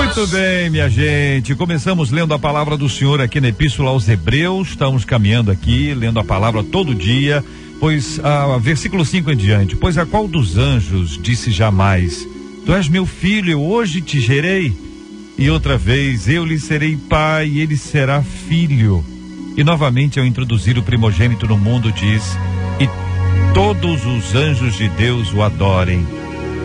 Muito bem, minha gente, começamos lendo a palavra do Senhor aqui na Epístola aos Hebreus, estamos caminhando aqui, lendo a palavra todo dia, pois, versículo 5 em diante, pois a qual dos anjos disse jamais, tu és meu filho, eu hoje te gerei, e outra vez, eu lhe serei pai, e ele será filho, e novamente ao introduzir o primogênito no mundo diz, e todos os anjos de Deus o adorem.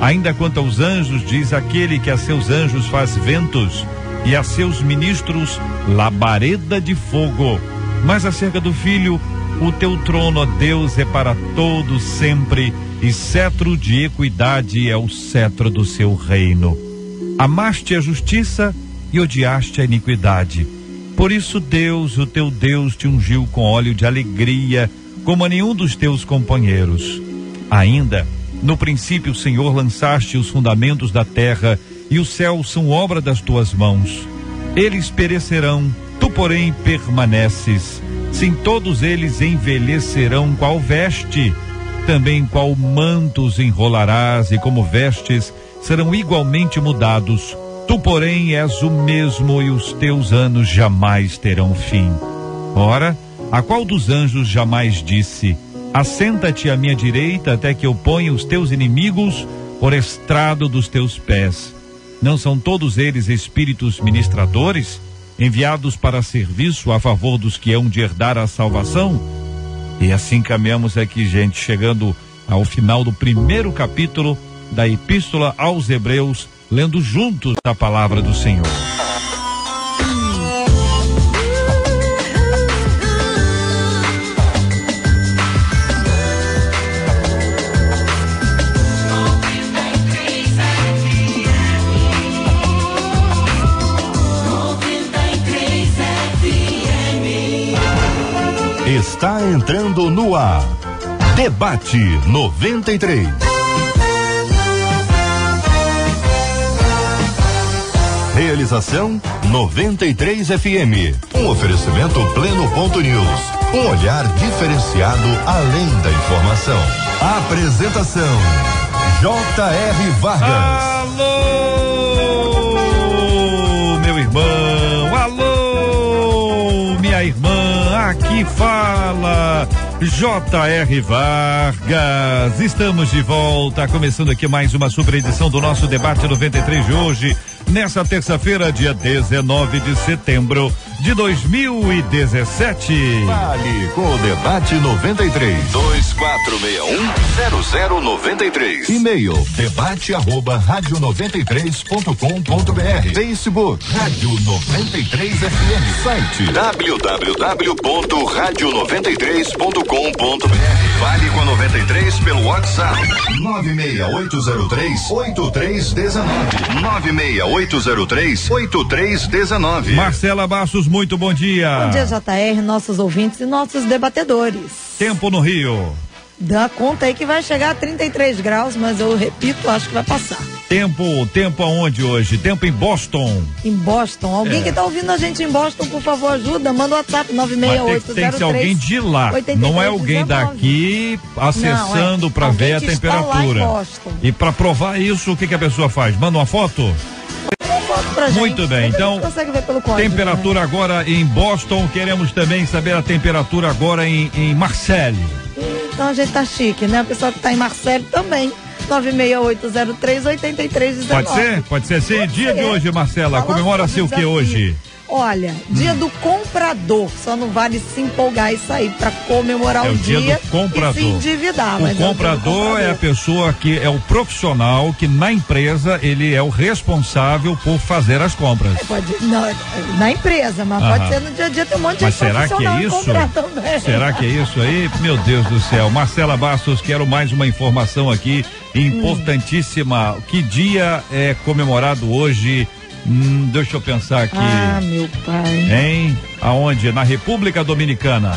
Ainda quanto aos anjos, diz aquele que a seus anjos faz ventos e a seus ministros labareda de fogo. Mas acerca do Filho, o teu trono, ó Deus, é para todos sempre, e cetro de equidade é o cetro do seu reino. Amaste a justiça e odiaste a iniquidade. Por isso Deus, o teu Deus, te ungiu com óleo de alegria, como a nenhum dos teus companheiros. Ainda, no princípio, Senhor, lançaste os fundamentos da terra, e os céus são obra das tuas mãos. Eles perecerão, tu, porém, permaneces. Sim, todos eles envelhecerão qual veste, também qual manto os enrolarás, e como vestes serão igualmente mudados. Tu, porém, és o mesmo, e os teus anos jamais terão fim. Ora, a qual dos anjos jamais disse, assenta-te à minha direita até que eu ponha os teus inimigos por estrado dos teus pés? Não são todos eles espíritos ministradores, enviados para serviço a favor dos que hão de herdar a salvação? E assim caminhamos aqui, gente, chegando ao final do primeiro capítulo da Epístola aos Hebreus, lendo juntos a palavra do Senhor. Está entrando no ar. Debate 93. Realização 93 FM. Um oferecimento Pleno.news. Um olhar diferenciado além da informação. Apresentação: J.R. Vargas. Alô, meu irmão. Alô, minha irmã. Aqui fala J.R. Vargas. Estamos de volta, começando aqui mais uma super edição do nosso Debate 93 de hoje, nessa terça-feira, dia 19 de setembro de 2017. Vale com o Debate 93. 2461-0093. E-mail debate@radio93.com.br. Facebook Rádio 93 FM. Site www.radio93.com.br. Vale com a 93 pelo WhatsApp 96803-8319. 96803-8319. Marcela Bastos, muito bom dia. Bom dia, JR, nossos ouvintes e nossos debatedores. Tempo no Rio. Dá conta aí que vai chegar a 33 graus, mas eu repito, acho que vai passar. Tempo aonde hoje? Tempo em Boston. Em Boston. Alguém que tá ouvindo a gente em Boston, por favor, ajuda. Manda o WhatsApp 96803. Tem que ser alguém de lá. 83, não é alguém 19. Daqui acessando para ver a temperatura. E para provar isso, o que a pessoa faz? Manda uma foto? Muito bem, então temperatura agora em Boston, queremos também saber a temperatura agora em Marseille. Então a gente tá chique, né? A pessoa que tá em Marseille também, 96803-8319. Pode ser sim. Dia de hoje, Marcela, comemora-se o que hoje? Olha, dia do comprador, só não vale se empolgar e sair para comemorar o dia do comprador. E se endividar. O comprador é a pessoa que é o profissional que na empresa ele é o responsável por fazer as compras. Na empresa, mas pode ser no dia a dia, tem um monte de profissional que comprar também. Será que é isso aí? Meu Deus do céu. Marcela Bastos, quero mais uma informação aqui, importantíssima. Que dia é comemorado hoje? Deixa eu pensar aqui. Meu pai. Hein? Aonde? Na República Dominicana.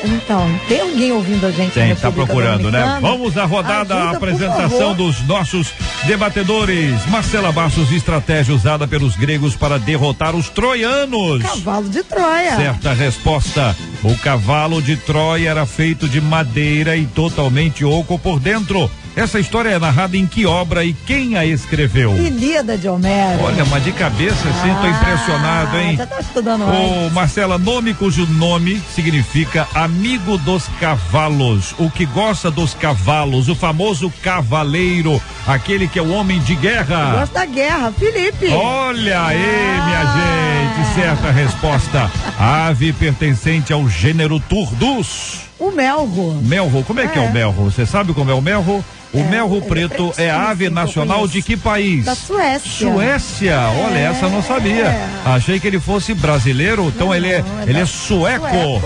Então, tem alguém ouvindo a gente? Tem, tá procurando, né? Vamos à rodada, a apresentação dos nossos debatedores. Marcela Bastos, estratégia usada pelos gregos para derrotar os troianos. Cavalo de Troia. Certa resposta. O cavalo de Troia era feito de madeira e totalmente oco por dentro. Essa história é narrada em que obra e quem a escreveu? Ilíada de Homero. Olha, mas de cabeça assim, tô impressionado, hein? Já tá estudando Ô, Marcela, nome cujo nome significa amigo dos cavalos, o que gosta dos cavalos, o famoso cavaleiro, aquele que é o homem de guerra. Gosta da guerra, Felipe. Olha aí, minha gente, certa resposta. Ave pertencente ao gênero Turdus. O melro. Melro, como é que é o melro? Você sabe como é o melro? O melro preto é a ave nacional de que país? Da Suécia. Suécia, olha, essa eu não sabia. Achei que ele fosse brasileiro, então ele é sueco.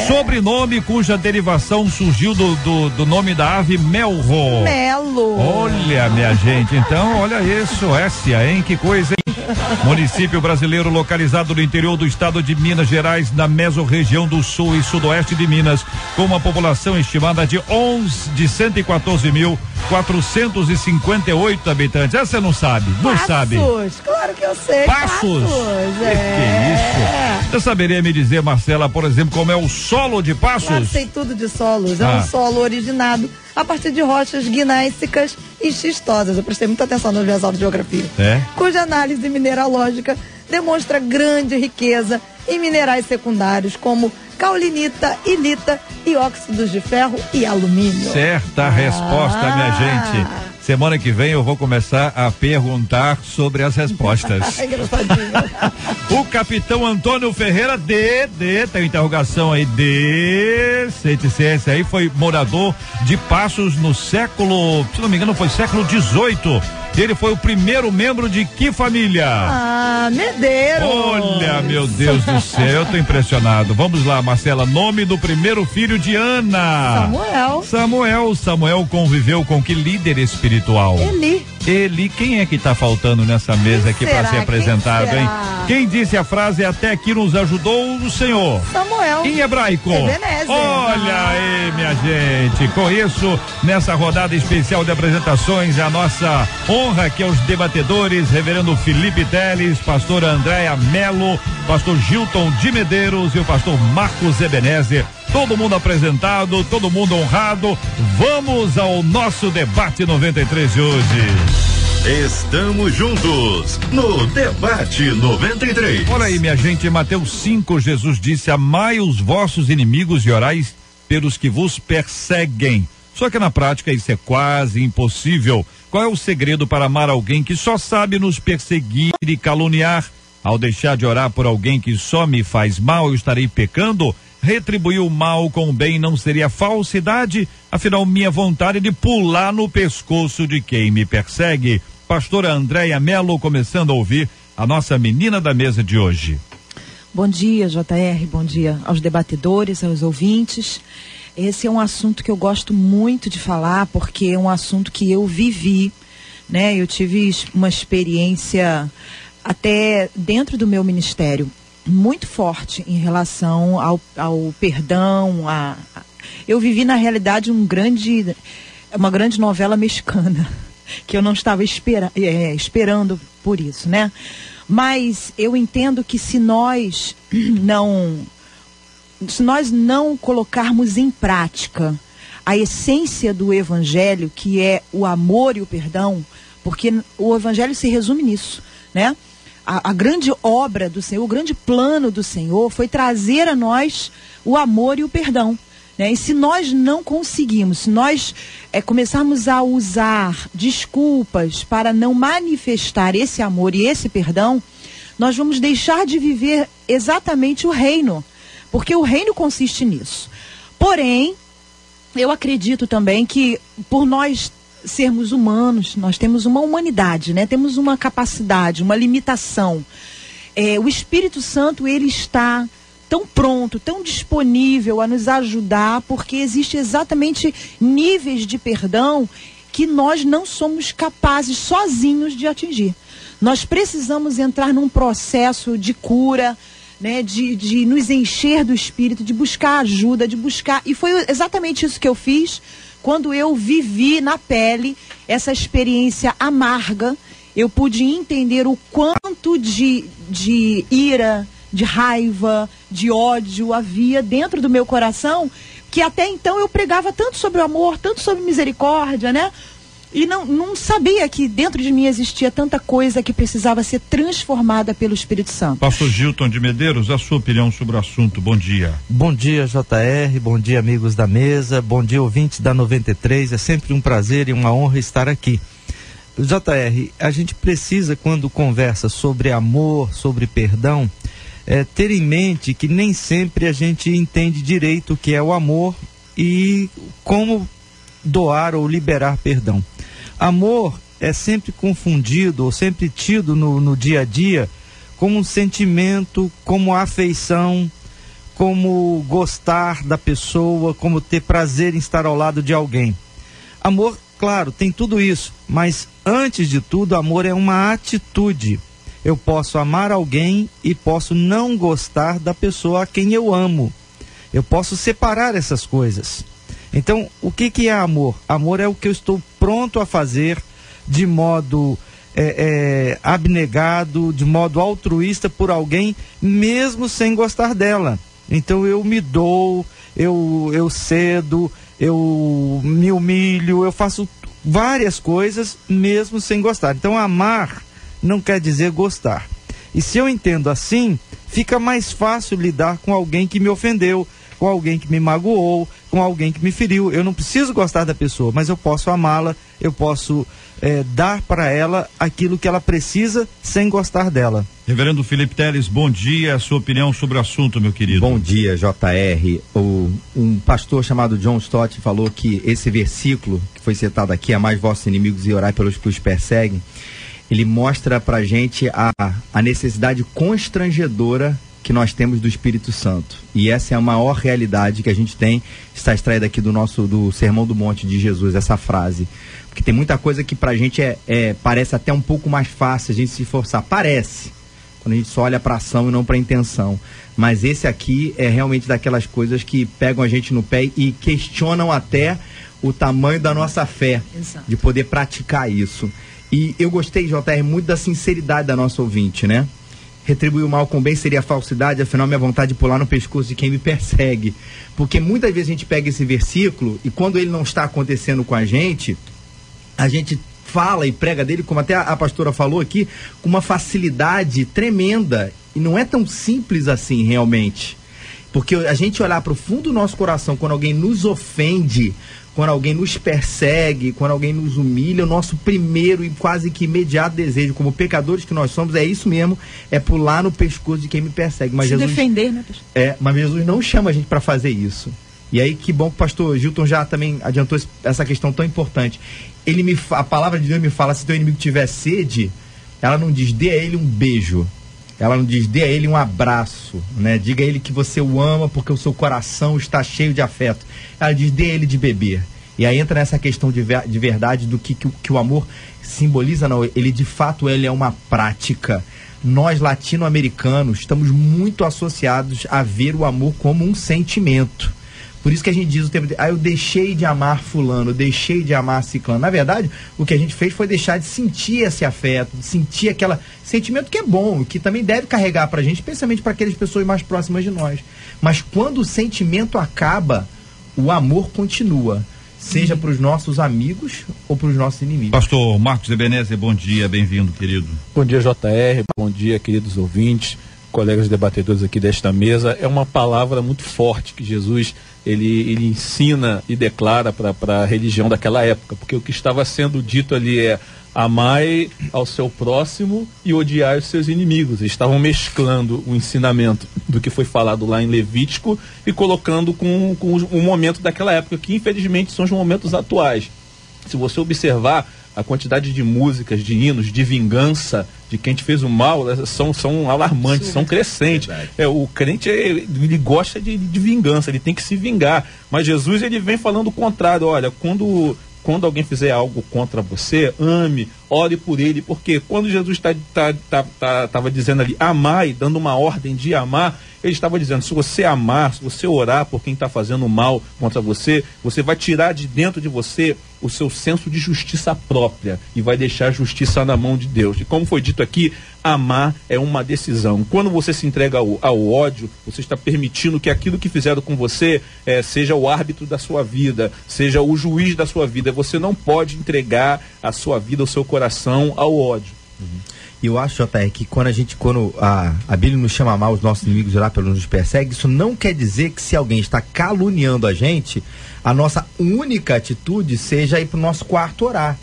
Sobrenome cuja derivação surgiu do nome da ave melro. Melo. Olha, minha gente, então, olha isso, Suécia, hein? Que coisa, hein? Município brasileiro localizado no interior do estado de Minas Gerais, na mesorregião do sul e sudoeste de Minas, com uma população estimada de 154.458 habitantes. Essa você não sabe, não sabe. Claro que eu sei. Passos. Que é isso? Você saberia me dizer, Marcela, por exemplo, como é o solo de Passos? Claro, sei tudo de solos. É um solo originado a partir de rochas gnáissicas e xistosas. Eu prestei muita atenção nas minhas aulas de geografia. Cuja análise mineralógica demonstra grande riqueza em minerais secundários como caulinita, ilita e óxidos de ferro e alumínio. Certa resposta, minha gente. Semana que vem eu vou começar a perguntar sobre as respostas. Engraçadinho. O capitão Antônio Ferreira tem interrogação aí, sente ciência aí, foi morador de Passos no século, se não me engano, foi século XVIII. Ele foi o primeiro membro de que família? Medeiros. Olha, meu Deus do céu, eu tô impressionado. Vamos lá, Marcela, nome do primeiro filho de Ana. Samuel conviveu com que líder espiritual? Eli, quem é que tá faltando nessa mesa aqui para ser apresentado, hein? Quem disse a frase até aqui nos ajudou o Senhor? Samuel. Em hebraico. Olha aí, minha gente. Com isso, nessa rodada especial de apresentações, a nossa honra aqui aos debatedores, reverendo Felipe Teles, pastor Andréa Melo, pastor Gilton de Medeiros e o pastor Marcos Ebenezer. Todo mundo apresentado, todo mundo honrado. Vamos ao nosso debate 93 de hoje. Estamos juntos no Debate 93. Olha aí, minha gente, Mateus 5, Jesus disse: amai os vossos inimigos e orais pelos que vos perseguem. Só que na prática isso é quase impossível. Qual é o segredo para amar alguém que só sabe nos perseguir e caluniar? Ao deixar de orar por alguém que só me faz mal, eu estarei pecando? Retribuir o mal com o bem não seria falsidade? Afinal, minha vontade é de pular no pescoço de quem me persegue. Pastora Andréa Melo, começando a ouvir a nossa menina da mesa de hoje. Bom dia, JR, bom dia aos debatedores, aos ouvintes. Esse é um assunto que eu gosto muito de falar, porque é um assunto que eu vivi, né? Eu tive uma experiência até dentro do meu ministério muito forte em relação ao perdão. Eu vivi, na realidade, uma grande novela mexicana, que eu não estava esperando por isso, né? Mas eu entendo que se nós não colocarmos em prática a essência do evangelho, que é o amor e o perdão, porque o evangelho se resume nisso, né? A grande obra do Senhor, o grande plano do Senhor foi trazer a nós o amor e o perdão, né? E se nós não conseguimos, se nós começarmos a usar desculpas para não manifestar esse amor e esse perdão, nós vamos deixar de viver exatamente o reino, porque o reino consiste nisso. Porém, eu acredito também que por nós sermos humanos, nós temos uma humanidade, né? Temos uma capacidade, uma limitação. O Espírito Santo, ele está tão pronto, tão disponível a nos ajudar, porque existe exatamente níveis de perdão que nós não somos capazes sozinhos de atingir. Nós precisamos entrar num processo de cura, né, de nos encher do Espírito, de buscar ajuda, e foi exatamente isso que eu fiz quando eu vivi na pele essa experiência amarga. Eu pude entender o quanto de ira, de raiva, de ódio havia dentro do meu coração que até então eu pregava tanto sobre o amor, tanto sobre misericórdia, né? E não sabia que dentro de mim existia tanta coisa que precisava ser transformada pelo Espírito Santo. Pastor Gilton de Medeiros, a sua opinião sobre o assunto. Bom dia. Bom dia, JR, bom dia, amigos da mesa, bom dia, ouvintes da 93, é sempre um prazer e uma honra estar aqui. JR, a gente precisa, quando conversa sobre amor, sobre perdão, ter em mente que nem sempre a gente entende direito o que é o amor e como doar ou liberar perdão. Amor é sempre confundido ou sempre tido no dia a dia como um sentimento, como afeição, como gostar da pessoa, como ter prazer em estar ao lado de alguém. Amor, claro, tem tudo isso, mas antes de tudo, amor é uma atitude. Eu posso amar alguém e posso não gostar da pessoa a quem eu amo. Eu posso separar essas coisas. Então, o que é amor? Amor é o que eu estou pronto a fazer de modo abnegado, de modo altruísta por alguém, mesmo sem gostar dela. Então, eu me dou, eu cedo, eu me humilho, eu faço várias coisas mesmo sem gostar. Então, amar não quer dizer gostar. E se eu entendo assim, fica mais fácil lidar com alguém que me ofendeu, com alguém que me magoou, com alguém que me feriu. Eu não preciso gostar da pessoa, mas eu posso amá-la, eu posso dar para ela aquilo que ela precisa sem gostar dela. Reverendo Felipe Teles, bom dia, a sua opinião sobre o assunto, meu querido. Bom dia, JR. Um pastor chamado John Stott falou que esse versículo que foi citado aqui, amai vossos inimigos e orai pelos que os perseguem, ele mostra pra gente a necessidade constrangedora que nós temos do Espírito Santo. E essa é a maior realidade que a gente tem, está extraída aqui do Sermão do Monte de Jesus, essa frase. Porque tem muita coisa que pra gente parece até um pouco mais fácil a gente se esforçar. Parece, quando a gente só olha pra ação e não pra intenção. Mas esse aqui é realmente daquelas coisas que pegam a gente no pé e questionam até o tamanho da nossa fé. Exato. De poder praticar isso. E eu gostei, JR, muito da sinceridade da nossa ouvinte, né? Retribuir o mal com o bem seria falsidade, afinal minha vontade de pular no pescoço de quem me persegue. Porque muitas vezes a gente pega esse versículo e quando ele não está acontecendo com a gente fala e prega dele, como até a pastora falou aqui, com uma facilidade tremenda. E não é tão simples assim realmente. Porque a gente olhar para o fundo do nosso coração, quando alguém nos ofende, quando alguém nos persegue, quando alguém nos humilha, o nosso primeiro e quase que imediato desejo, como pecadores que nós somos, é isso mesmo, é pular no pescoço de quem me persegue. Mas Jesus, defender, né, pastor? Mas Jesus não chama a gente para fazer isso. E aí que bom que o pastor Gilton já também adiantou essa questão tão importante. A palavra de Deus me fala, se teu inimigo tiver sede, ela não diz, dê a ele um beijo. Ela não diz, dê a ele um abraço, né? Diga a ele que você o ama porque o seu coração está cheio de afeto. Ela diz, dê a ele de beber. E aí entra nessa questão de verdade do que o amor simboliza. Não, ele de fato ele é uma prática. Nós latino-americanos estamos muito associados a ver o amor como um sentimento. Por isso que a gente diz o tempo eu deixei de amar fulano, eu deixei de amar ciclano. Na verdade, o que a gente fez foi deixar de sentir esse afeto, de sentir aquele sentimento que é bom, que também deve carregar pra gente, especialmente para aquelas pessoas mais próximas de nós. Mas quando o sentimento acaba, o amor continua, seja para os nossos amigos ou para os nossos inimigos. Pastor Marcos Ebenezer, bom dia, bem-vindo, querido. Bom dia, JR, bom dia, queridos ouvintes, colegas debatedores aqui desta mesa. É uma palavra muito forte que Jesus ele ensina e declara para a religião daquela época, porque o que estava sendo dito ali é amai ao seu próximo e odiai os seus inimigos. Eles estavam mesclando o ensinamento do que foi falado lá em Levítico e colocando com o momento daquela época, que infelizmente são os momentos atuais. Se você observar a quantidade de músicas, de hinos, de vingança de quem te fez o mal, são alarmantes, são crescentes. O crente, ele gosta de vingança, ele tem que se vingar. Mas Jesus, ele vem falando o contrário. Olha, quando alguém fizer algo contra você, ame, ore por ele, porque quando Jesus estava dizendo ali, amai, dando uma ordem de amar, ele estava dizendo, se você amar, se você orar por quem está fazendo mal contra você, você vai tirar de dentro de você o seu senso de justiça própria e vai deixar a justiça na mão de Deus. E como foi dito aqui, amar é uma decisão. Quando você se entrega ao ódio, você está permitindo que aquilo que fizeram com você seja o árbitro da sua vida, seja o juiz da sua vida. Você não pode entregar a sua vida, o seu coração ao ódio. E eu acho, JR, que quando a Bíblia nos chama a amar os nossos inimigos, orar pelos nos persegue, isso não quer dizer que se alguém está caluniando a gente, a nossa única atitude seja ir para o nosso quarto orar.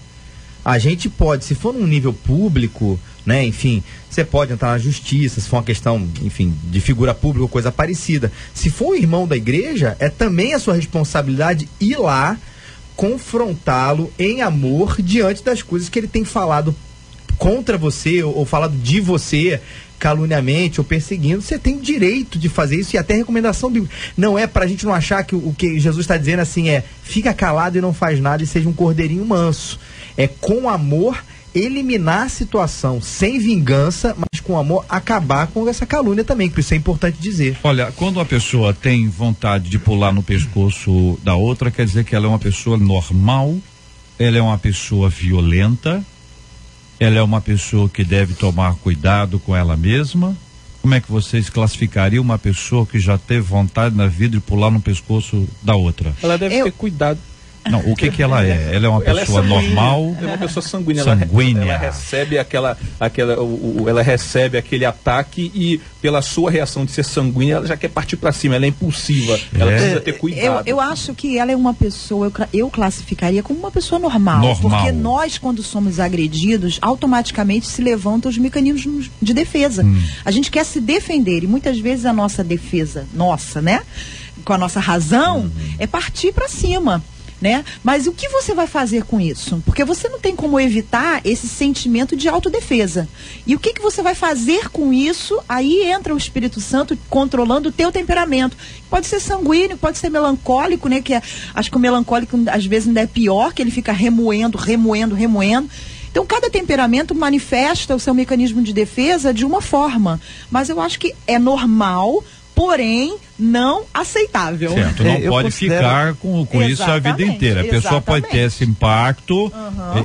A gente pode, se for num nível público, né, enfim, você pode entrar na justiça, se for uma questão, enfim, de figura pública ou coisa parecida. Se for um irmão da igreja, é também a sua responsabilidade ir lá, confrontá-lo em amor diante das coisas que ele tem falado contra você ou falado de você caluniamente ou perseguindo. Você tem direito de fazer isso, e até recomendação bíblica. Não é pra gente não achar que o que Jesus está dizendo assim fica calado e não faz nada e seja um cordeirinho manso. É com amor eliminar a situação, sem vingança, mas com amor acabar com essa calúnia também, que isso é importante dizer. Olha, quando uma pessoa tem vontade de pular no pescoço da outra, quer dizer que ela é uma pessoa normal, ela é uma pessoa violenta, ela é uma pessoa que deve tomar cuidado com ela mesma. Como é que vocês classificariam uma pessoa que já teve vontade na vida de pular no pescoço da outra? Ela deve ter cuidado. Não, o que ela é? Ela é uma pessoa normal? É uma pessoa sanguínea. Sanguínea. Ela recebe ela recebe aquele ataque e pela sua reação de ser sanguínea, ela já quer partir para cima, ela é impulsiva. Ela precisa ter cuidado. Eu acho que ela é uma pessoa, eu classificaria como uma pessoa normal. Porque nós, quando somos agredidos, automaticamente se levantam os mecanismos de defesa. A gente quer se defender e muitas vezes a nossa defesa, né? Com a nossa razão, é partir para cima. Né? Mas o que você vai fazer com isso? Porque você não tem como evitar esse sentimento de autodefesa. E o que você vai fazer com isso? Aí entra o Espírito Santo controlando o teu temperamento. Pode ser sanguíneo, pode ser melancólico, né? Acho que o melancólico às vezes ainda é pior, que ele fica remoendo. Então cada temperamento manifesta o seu mecanismo de defesa de uma forma. Mas eu acho que é normal, porém não aceitável. Certo, não pode ficar com isso a vida inteira. A pessoa pode ter esse impacto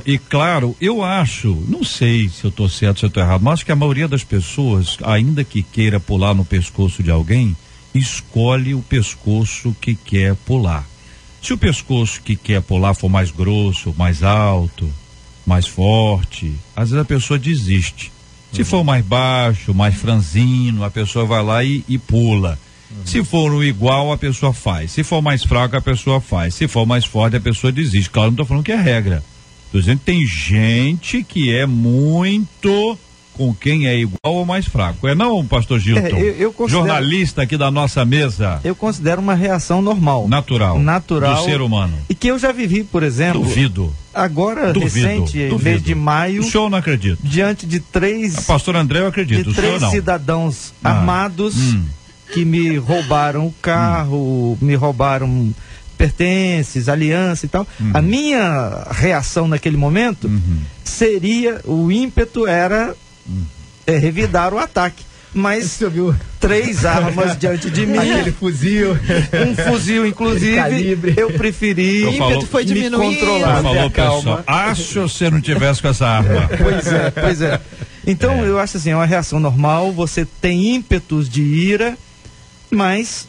e claro, eu acho, não sei se eu estou certo, se eu estou errado, mas acho que a maioria das pessoas, ainda que queira pular no pescoço de alguém, escolhe o pescoço que quer pular. Se o pescoço que quer pular for mais grosso, mais alto, mais forte, às vezes a pessoa desiste. Se for mais baixo, mais franzino, a pessoa vai lá e pula. Se for o igual, a pessoa faz. Se for mais fraco, a pessoa faz. Se for mais forte, a pessoa desiste. Claro, não estou falando que é regra. Estou dizendo que tem gente que é muito com quem é igual ou mais fraco. É não, pastor Gilton? Eu considero, jornalista aqui da nossa mesa. Eu considero uma reação normal. Natural. Do ser humano. E que eu já vivi, por exemplo. Duvido. Agora, recente, mês de maio. O senhor não acredita? Diante de três. Pastor André, eu acredito. De três cidadãos armados que me roubaram o carro, me roubaram pertences, aliança e tal. A minha reação naquele momento seria, o ímpeto era revidar o ataque. Mas três armas diante de mim. Aquele fuzil. Um fuzil, inclusive. Eu preferi. O ímpeto foi diminuindo. Controlar. Falou, pessoal. Acho se você não tivesse com essa arma. Pois é. Então, eu acho assim, é uma reação normal. Você tem ímpetos de ira, mas...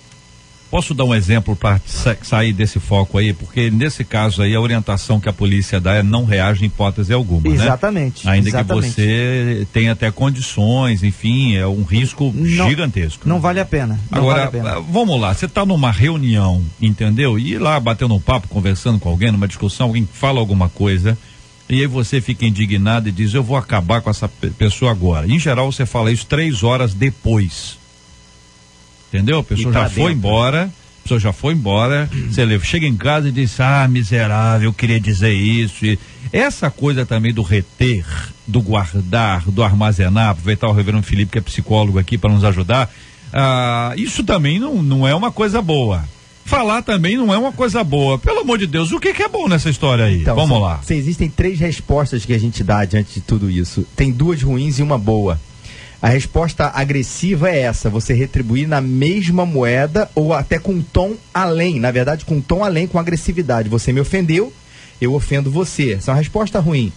Posso dar um exemplo para sair desse foco aí? Porque nesse caso aí a orientação que a polícia dá é não reage em hipótese alguma, Exatamente. Né? Ainda exatamente. que você tenha até condições, enfim, é um risco gigantesco. Não vale a pena. Agora, vamos lá, você está numa reunião, entendeu? E ir lá batendo um papo, conversando com alguém, numa discussão, alguém fala alguma coisa, e aí você fica indignado e diz, eu vou acabar com essa pessoa agora. Em geral você fala isso 3 horas depois. Entendeu? A pessoa já foi embora, você chega em casa e diz, miserável, eu queria dizer isso. E essa coisa também do reter, do guardar, do armazenar, aproveitar o reverendo Felipe, que é psicólogo aqui para nos ajudar, isso também não é uma coisa boa. Falar também não é uma coisa boa. Pelo amor de Deus, o que é bom nessa história aí? Então, vamos lá. Existem 3 respostas que a gente dá diante de tudo isso. Tem 2 ruins e uma boa. A resposta agressiva é essa, você retribuir na mesma moeda ou até com um tom além, na verdade com um tom além, com agressividade. Você me ofendeu, eu ofendo você. Essa é uma resposta ruim.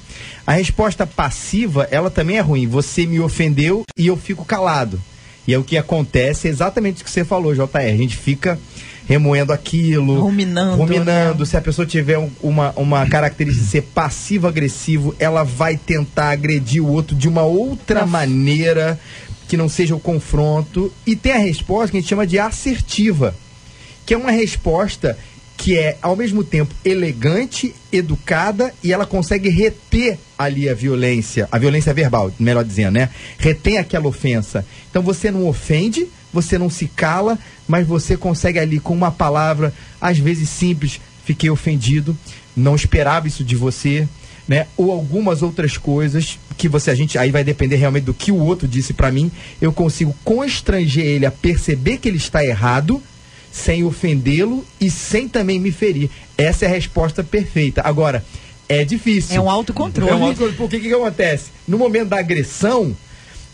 A resposta passiva, ela também é ruim. Você me ofendeu e eu fico calado. E é o que acontece, exatamente o que você falou, JR. A gente fica remoendo aquilo, ruminando. Né? Se a pessoa tiver uma característica de ser passivo-agressivo, ela vai tentar agredir o outro de uma outra maneira que não seja o confronto. E tem a resposta que a gente chama de assertiva, que é uma resposta que é, ao mesmo tempo, elegante, educada, e ela consegue reter ali a violência verbal, melhor dizendo, né? Retém aquela ofensa. Então você não ofende, você não se cala, mas você consegue ali com uma palavra, às vezes simples, fiquei ofendido, não esperava isso de você, né? Ou algumas outras coisas que aí vai depender realmente do que o outro disse pra mim, eu consigo constranger ele a perceber que ele está errado, sem ofendê-lo e sem também me ferir. Essa é a resposta perfeita. Agora, é difícil. É um autocontrole. Porque que acontece? No momento da agressão,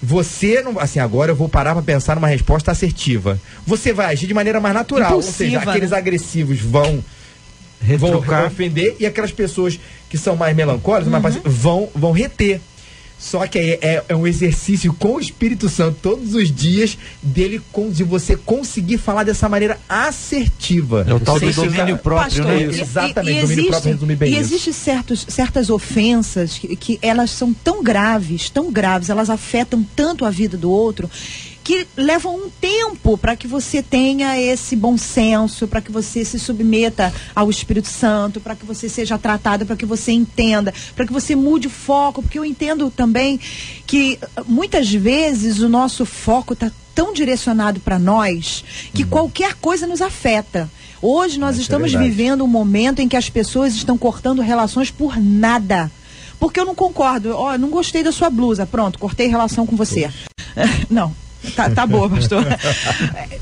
você não... Assim, agora eu vou parar para pensar numa resposta assertiva. Você vai agir de maneira mais natural. Impulsiva, ou seja, aqueles agressivos vão ofender e aquelas pessoas que são mais melancólicas, mais passivas, vão reter. Só que é um exercício com o Espírito Santo todos os dias de você conseguir falar dessa maneira assertiva. É o tal do domínio próprio, né? Exatamente, domínio próprio resume bem isso. E existem certas ofensas que elas são tão graves, elas afetam tanto a vida do outro, que levam um tempo para que você tenha esse bom senso, para que você se submeta ao Espírito Santo, para que você seja tratado, para que você entenda, para que você mude o foco, porque eu entendo também que muitas vezes o nosso foco está tão direcionado para nós que qualquer coisa nos afeta. Hoje nós estamos vivendo um momento em que as pessoas estão cortando relações por nada. Porque eu não concordo, eu não gostei da sua blusa, pronto, cortei relação com você. Não. Tá boa, pastor.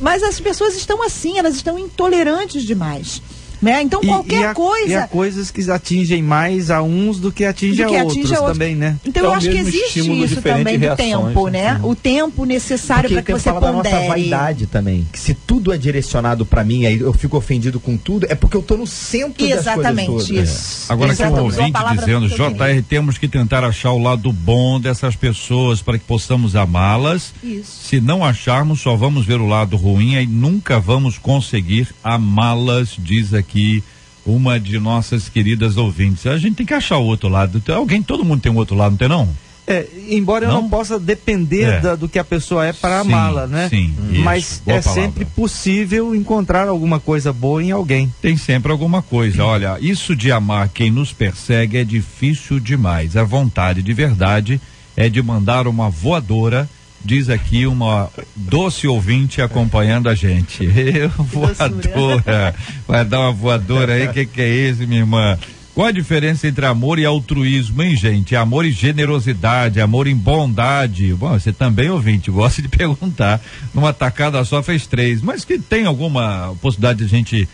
Mas as pessoas estão assim, elas estão intolerantes demais. Né? Então qualquer coisa... E há coisas que atingem mais a uns do que atingem a outros também, né? Então eu acho que existe isso também do tempo, né? O tempo necessário para que você pondere. Da nossa vaidade também. Que se tudo é direcionado para mim, aí eu fico ofendido com tudo, é porque eu tô no centro das coisas todas. Isso. Agora que um ouvinte dizendo, JR, temos que tentar achar o lado bom dessas pessoas para que possamos amá-las. Se não acharmos, só vamos ver o lado ruim e nunca vamos conseguir amá-las, diz aqui uma de nossas queridas ouvintes. A gente tem que achar o outro lado. Todo mundo tem um outro lado, não tem não? Embora eu não possa depender do que a pessoa é para amá-la, né? Sim, mas é sempre possível encontrar alguma coisa boa em alguém. Tem sempre alguma coisa. Olha, isso de amar quem nos persegue é difícil demais. A vontade de verdade é de mandar uma voadora, diz aqui uma doce ouvinte acompanhando a gente. Voadora. Vai dar uma voadora aí, que é isso, minha irmã? Qual a diferença entre amor e altruísmo, hein, gente? Amor e generosidade, amor em bondade. Bom, você também, ouvinte, gosta de perguntar. Numa tacada só fez 3. Mas que tem alguma possibilidade de a gente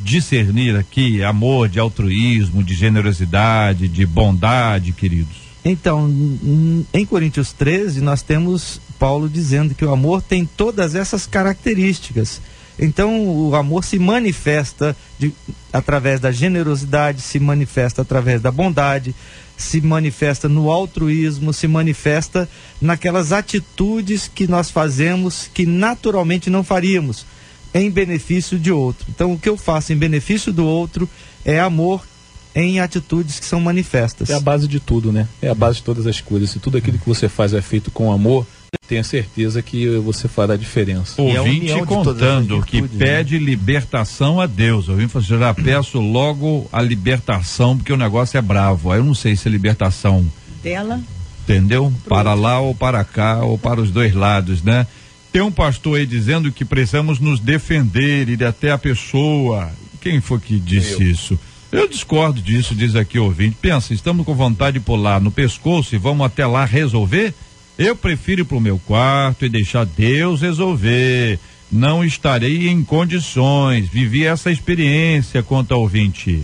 discernir aqui amor de altruísmo, de generosidade, de bondade, queridos? Então, em Coríntios 13, nós temos Paulo dizendo que o amor tem todas essas características. Então, o amor se manifesta através da generosidade, se manifesta através da bondade, se manifesta no altruísmo, se manifesta naquelas atitudes que nós fazemos que naturalmente não faríamos, em benefício de outro. Então, o que eu faço em benefício do outro é amor em atitudes que são manifestas. É a base de tudo, né? É a base de todas as coisas. Se tudo aquilo que você faz é feito com amor, tenha certeza que você fará a diferença. Ouvinte contando que pede libertação a Deus. Eu já peço logo a libertação, porque o negócio é bravo. Aí eu não sei se é libertação dela, entendeu? Para lá ou para cá, ou para os dois lados, né? Tem um pastor aí dizendo que precisamos nos defender, ir até a pessoa. Quem foi que disse isso? Eu discordo disso, diz aqui o ouvinte. Pensa, estamos com vontade de pular no pescoço e vamos até lá resolver? Eu prefiro ir pro meu quarto e deixar Deus resolver. Não estarei em condições. Vivi essa experiência, conta o ouvinte.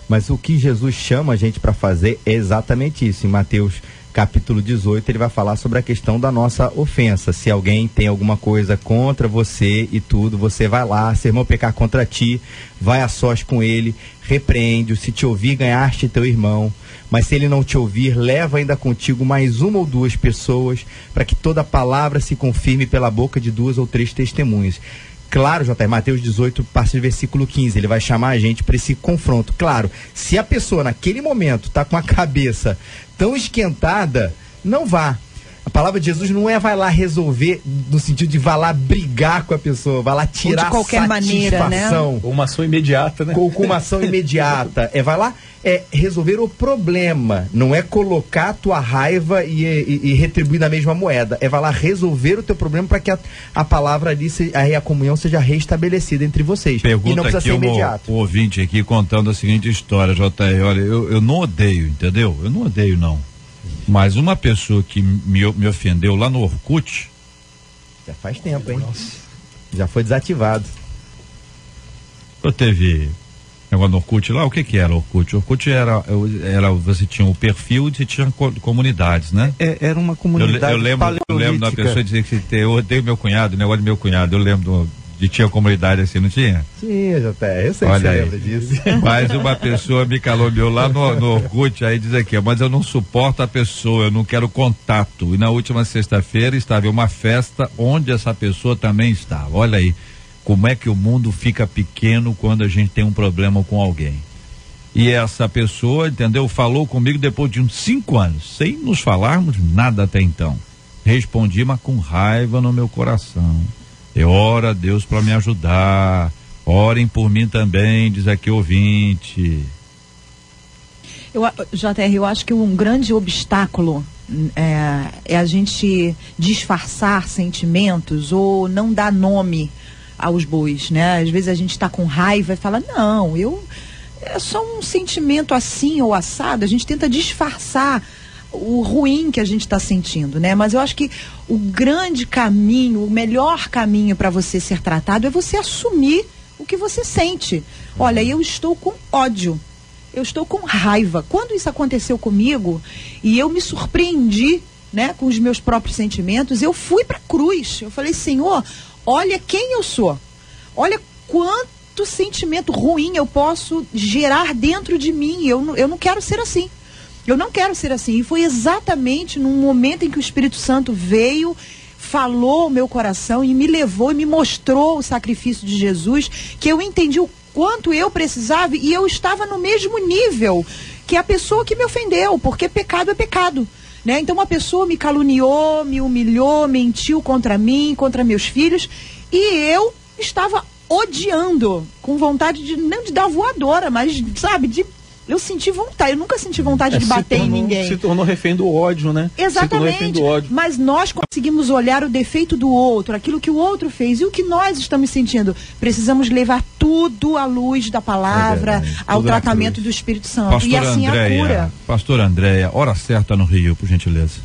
Mas o que Jesus chama a gente para fazer é exatamente isso. Em Mateus capítulo 18, ele vai falar sobre a questão da nossa ofensa. Se alguém tem alguma coisa contra você e tudo, você vai lá, se irmão pecar contra ti, vai a sós com ele, repreende-o, se te ouvir, ganhaste teu irmão, mas se ele não te ouvir, leva ainda contigo mais uma ou duas pessoas, para que toda palavra se confirme pela boca de 2 ou 3 testemunhas. Claro, Mateus 18, a partir do versículo 15, ele vai chamar a gente para esse confronto. Claro, se a pessoa naquele momento está com a cabeça tão esquentada, não vá. A palavra de Jesus não é vai lá resolver, no sentido de vai lá brigar com a pessoa, vai lá tirar de qualquer maneira, né? Com uma ação imediata, né? Com uma ação imediata. Vai lá resolver o problema, não é colocar a tua raiva e retribuir na mesma moeda. Vai lá resolver o teu problema para que a palavra ali, a comunhão seja restabelecida entre vocês. Pergunta e não precisa aqui ser imediato. O ouvinte aqui contando a seguinte história, JR, olha, eu não odeio, entendeu? Eu não odeio, não. Mas uma pessoa que me ofendeu lá no Orkut... Já faz tempo, hein? Nossa. Já foi desativado. Eu teve negócio no Orkut lá, o que era o Orkut? O Orkut era você tinha o perfil e você tinha comunidades, né? Era uma comunidade eu lembro da pessoa dizer que eu odeio meu cunhado, o negócio do meu cunhado, eu lembro de tinha comunidade assim, não tinha? Tinha, JR, eu sei que você lembra disso. Mas uma pessoa me calomniou lá no Orkut, aí diz aqui, mas eu não suporto a pessoa, eu não quero contato. E na última sexta-feira estava em uma festa onde essa pessoa também estava. Olha aí, como é que o mundo fica pequeno quando a gente tem um problema com alguém. E essa pessoa, entendeu, falou comigo depois de uns 5 anos, sem nos falarmos nada até então. Respondi, mas com raiva no meu coração. Eu oro a Deus para me ajudar. Orem por mim também, diz aqui o ouvinte. JR, eu acho que um grande obstáculo é a gente disfarçar sentimentos ou não dar nome aos bois, né? Às vezes a gente está com raiva e fala, não, é só um sentimento assim ou assado, a gente tenta disfarçar o ruim que a gente está sentindo, né? Mas eu acho que o grande caminho, o melhor caminho para você ser tratado é você assumir o que você sente. Olha, eu estou com ódio, eu estou com raiva. Quando isso aconteceu comigo e eu me surpreendi, né, com os meus próprios sentimentos, eu fui para a cruz. Eu falei, Senhor, olha quem eu sou, olha quanto sentimento ruim eu posso gerar dentro de mim. Eu não quero ser assim. Eu não quero ser assim. E foi exatamente num momento em que o Espírito Santo veio, falou ao meu coração e me levou e me mostrou o sacrifício de Jesus, que eu entendi o quanto eu precisava e eu estava no mesmo nível que a pessoa que me ofendeu, porque pecado é pecado, né? Então uma pessoa me caluniou, me humilhou, mentiu contra mim, contra meus filhos, e eu estava odiando, com vontade de, não de dar voadora, mas, sabe, eu senti vontade, eu nunca senti vontade de bater em ninguém. Se tornou refém do ódio, né? Exatamente, mas nós conseguimos olhar o defeito do outro, aquilo que o outro fez e o que nós estamos sentindo. Precisamos levar tudo à luz da palavra, ao tratamento do Espírito Santo. Pastor e assim Andréia, a cura. Pastor Andréia, hora certa no Rio, por gentileza.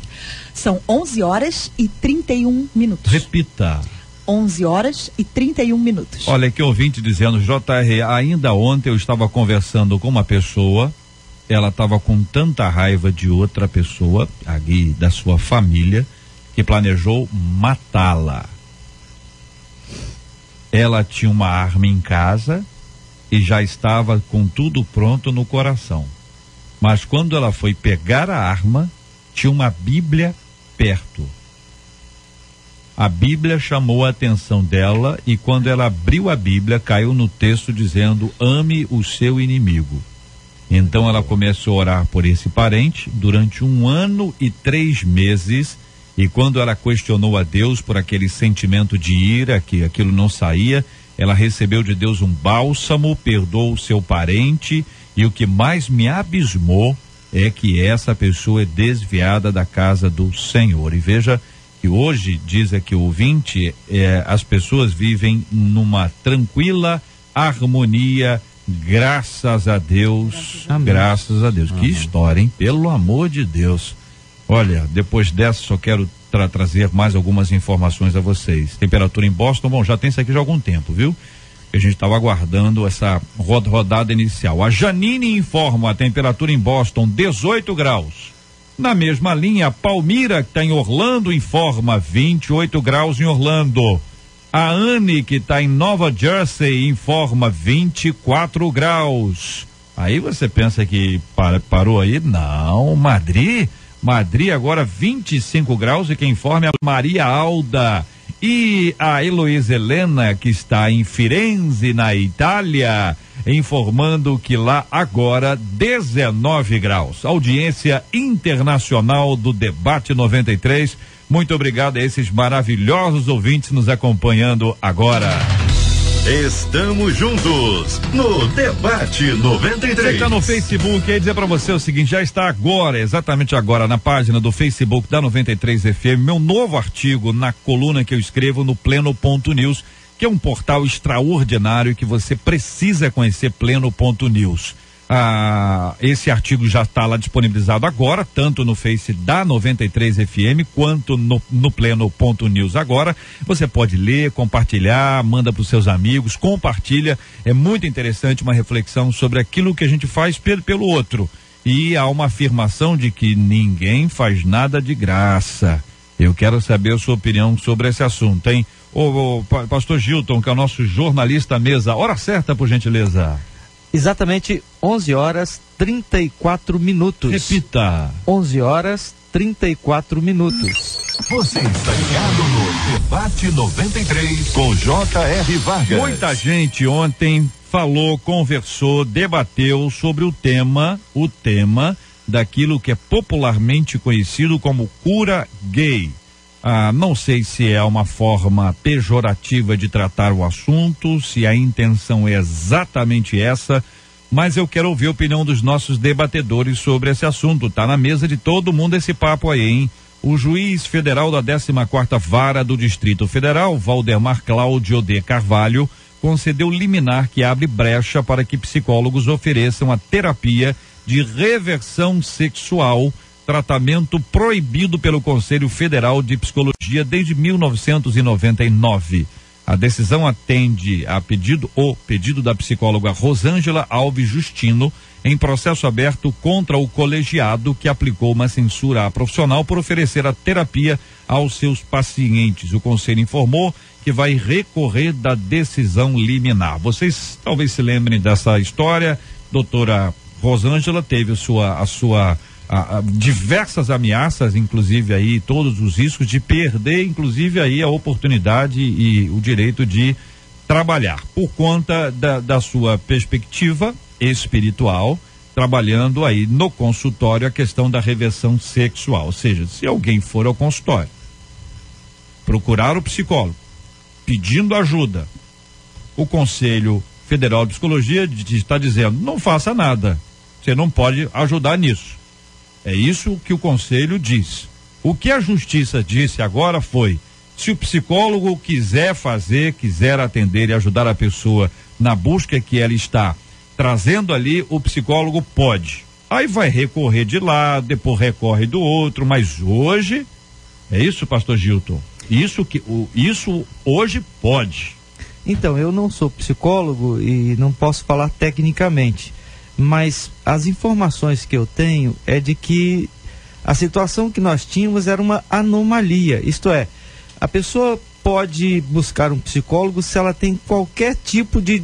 São 11h31. Repita. 11h31. Olha, que ouvinte dizendo, JR, ainda ontem eu estava conversando com uma pessoa, ela estava com tanta raiva de outra pessoa, ali da sua família, que planejou matá-la. Ela tinha uma arma em casa e já estava com tudo pronto no coração. Mas quando ela foi pegar a arma, tinha uma Bíblia perto. A Bíblia chamou a atenção dela e quando ela abriu a Bíblia, caiu no texto dizendo, ame o seu inimigo. Então ela começou a orar por esse parente durante 1 ano e 3 meses e quando ela questionou a Deus por aquele sentimento de ira, que aquilo não saía, ela recebeu de Deus um bálsamo, perdoou o seu parente e o que mais me abismou é que essa pessoa é desviada da casa do Senhor. E veja que hoje, diz aqui o ouvinte, as pessoas vivem numa tranquila harmonia, graças a Deus. Amém. Graças a Deus. Amém. Que história, hein? Pelo amor de Deus. Olha, depois dessa só quero trazer mais algumas informações a vocês. Temperatura em Boston, bom, já tem isso aqui já há algum tempo, viu? A gente estava aguardando essa rodada inicial. A Janine informa a temperatura em Boston, 18 graus. Na mesma linha, Palmira, que está em Orlando, informa 28 graus em Orlando. A Anne, que está em Nova Jersey, informa 24 graus. Aí você pensa que parou aí? Não, Madrid agora 25 graus, e quem informa é a Maria Alda. E a Heloísa Helena, que está em Firenze, na Itália, informando que lá agora 19 graus. Audiência internacional do Debate 93. Muito obrigado a esses maravilhosos ouvintes nos acompanhando agora. Estamos juntos no Debate 93. Você está no Facebook, aí dizer para você o seguinte, já está agora, exatamente agora, na página do Facebook da 93 FM, meu novo artigo na coluna que eu escrevo no Pleno.news, que é um portal extraordinário que você precisa conhecer, Pleno.news. Esse artigo já está lá disponibilizado agora, tanto no Face da 93 FM quanto no Pleno.news agora. Você pode ler, compartilhar, manda para os seus amigos, compartilha. É muito interessante uma reflexão sobre aquilo que a gente faz pelo outro. E há uma afirmação de que ninguém faz nada de graça. Eu quero saber a sua opinião sobre esse assunto, hein? O pastor Gilton, que é o nosso jornalista mesa, hora certa, por gentileza. Exatamente 11 horas 34 minutos. Repita. 11 horas 34 minutos. Você está ligado no Debate 93 com J.R. Vargas. Muita gente ontem falou, conversou, debateu sobre o tema daquilo que é popularmente conhecido como cura gay. Não sei se é uma forma pejorativa de tratar o assunto, se a intenção é exatamente essa, mas eu quero ouvir a opinião dos nossos debatedores sobre esse assunto. Tá na mesa de todo mundo esse papo aí, hein? O juiz federal da 14ª Vara do Distrito Federal, Valdemar Cláudio de Carvalho, concedeu liminar que abre brecha para que psicólogos ofereçam a terapia de reversão sexual, tratamento proibido pelo Conselho Federal de Psicologia desde 1999. A decisão atende a pedido da psicóloga Rosângela Alves Justino, em processo aberto contra o colegiado que aplicou uma censura à profissional por oferecer a terapia aos seus pacientes. O Conselho informou que vai recorrer da decisão liminar. Vocês talvez se lembrem dessa história. Doutora Rosângela teve diversas ameaças, inclusive aí todos os riscos de perder, inclusive aí a oportunidade e o direito de trabalhar por conta da sua perspectiva espiritual, trabalhando aí no consultório a questão da reversão sexual. Ou seja, se alguém for ao consultório procurar o psicólogo pedindo ajuda, o Conselho Federal de Psicologia está dizendo, não faça nada, você não pode ajudar nisso. É isso que o Conselho diz. O que a Justiça disse agora foi, se o psicólogo quiser atender e ajudar a pessoa na busca que ela está trazendo ali, o psicólogo pode. Aí vai recorrer de lá, depois recorre do outro, mas hoje, é isso, pastor Gilton? Isso hoje pode. Então, eu não sou psicólogo e não posso falar tecnicamente, mas as informações que eu tenho é de que a situação que nós tínhamos era uma anomalia, isto é, a pessoa pode buscar um psicólogo se ela tem qualquer tipo de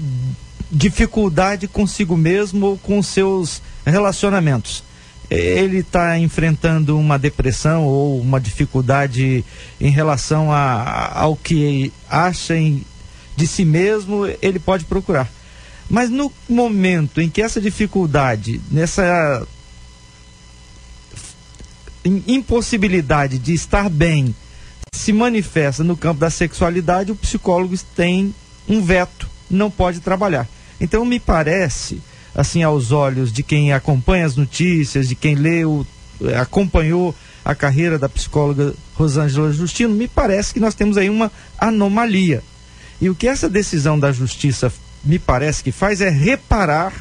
dificuldade consigo mesmo ou com seus relacionamentos. Ele está enfrentando uma depressão ou uma dificuldade em relação ao que acha de si mesmo, ele pode procurar. Mas no momento em que essa dificuldade, nessa impossibilidade de estar bem, se manifesta no campo da sexualidade, o psicólogo tem um veto, não pode trabalhar. Então me parece, assim, aos olhos de quem acompanha as notícias, de quem acompanhou a carreira da psicóloga Rosângela Justino, me parece que nós temos aí uma anomalia. E o que essa decisão da Justiça me parece que faz é reparar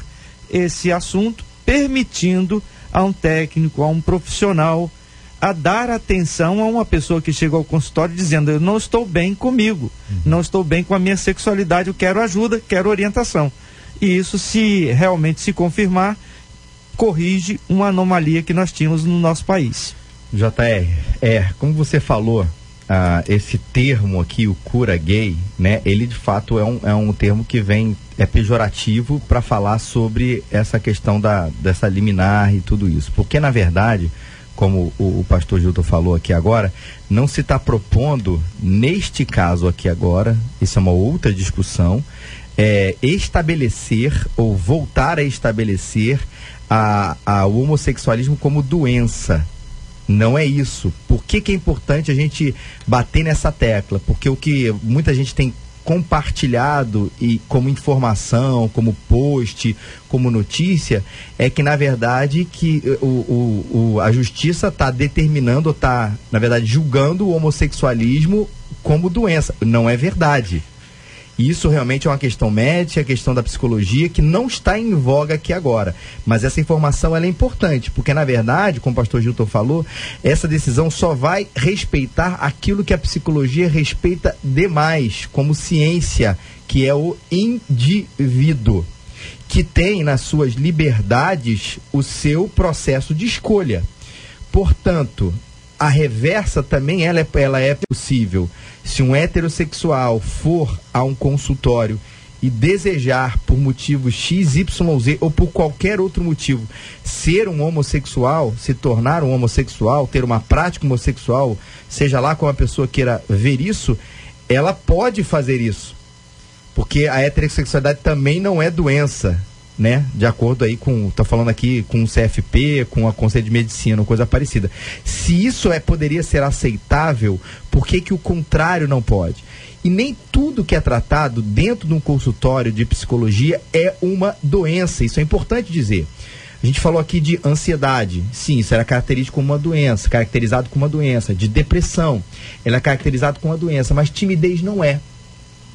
esse assunto, permitindo a um técnico, a um profissional, a dar atenção a uma pessoa que chega ao consultório dizendo, eu não estou bem comigo, não estou bem com a minha sexualidade, eu quero ajuda, quero orientação. E isso, se realmente se confirmar, corrige uma anomalia que nós tínhamos no nosso país. JR, como você falou, esse termo aqui, o cura gay, né, ele de fato é um termo que é pejorativo para falar sobre essa questão dessa liminar e tudo isso, porque na verdade, como o pastor Gilton falou aqui agora, não se está propondo, neste caso aqui agora, isso é uma outra discussão, estabelecer ou voltar a estabelecer o homossexualismo como doença. Não é isso. Por que é importante a gente bater nessa tecla? Porque o que muita gente tem compartilhado e como informação, como post, como notícia, é que na verdade que a justiça está determinando, está na verdade julgando o homossexualismo como doença. Não é verdade. Isso realmente é uma questão médica, a questão da psicologia, que não está em voga aqui agora. Mas essa informação ela é importante, porque na verdade, como o pastor Gilton falou, essa decisão só vai respeitar aquilo que a psicologia respeita demais, como ciência, que é o indivíduo, que tem nas suas liberdades o seu processo de escolha. Portanto, a reversa também ela é possível. Se um heterossexual for a um consultório e desejar, por motivos X, Y, Z, ou por qualquer outro motivo, ser um homossexual, se tornar um homossexual, ter uma prática homossexual, seja lá como a pessoa queira ver isso, ela pode fazer isso. Porque a heterossexualidade também não é doença, né? De acordo aí tô falando aqui com o CFP, com a Conselho de Medicina, coisa parecida. Se isso poderia ser aceitável, por que o contrário não pode? E nem tudo que é tratado dentro de um consultório de psicologia é uma doença, isso é importante dizer. A gente falou aqui de ansiedade, sim, isso era característico como uma doença, caracterizado como uma doença, de depressão, ela é caracterizado como uma doença, mas timidez não é.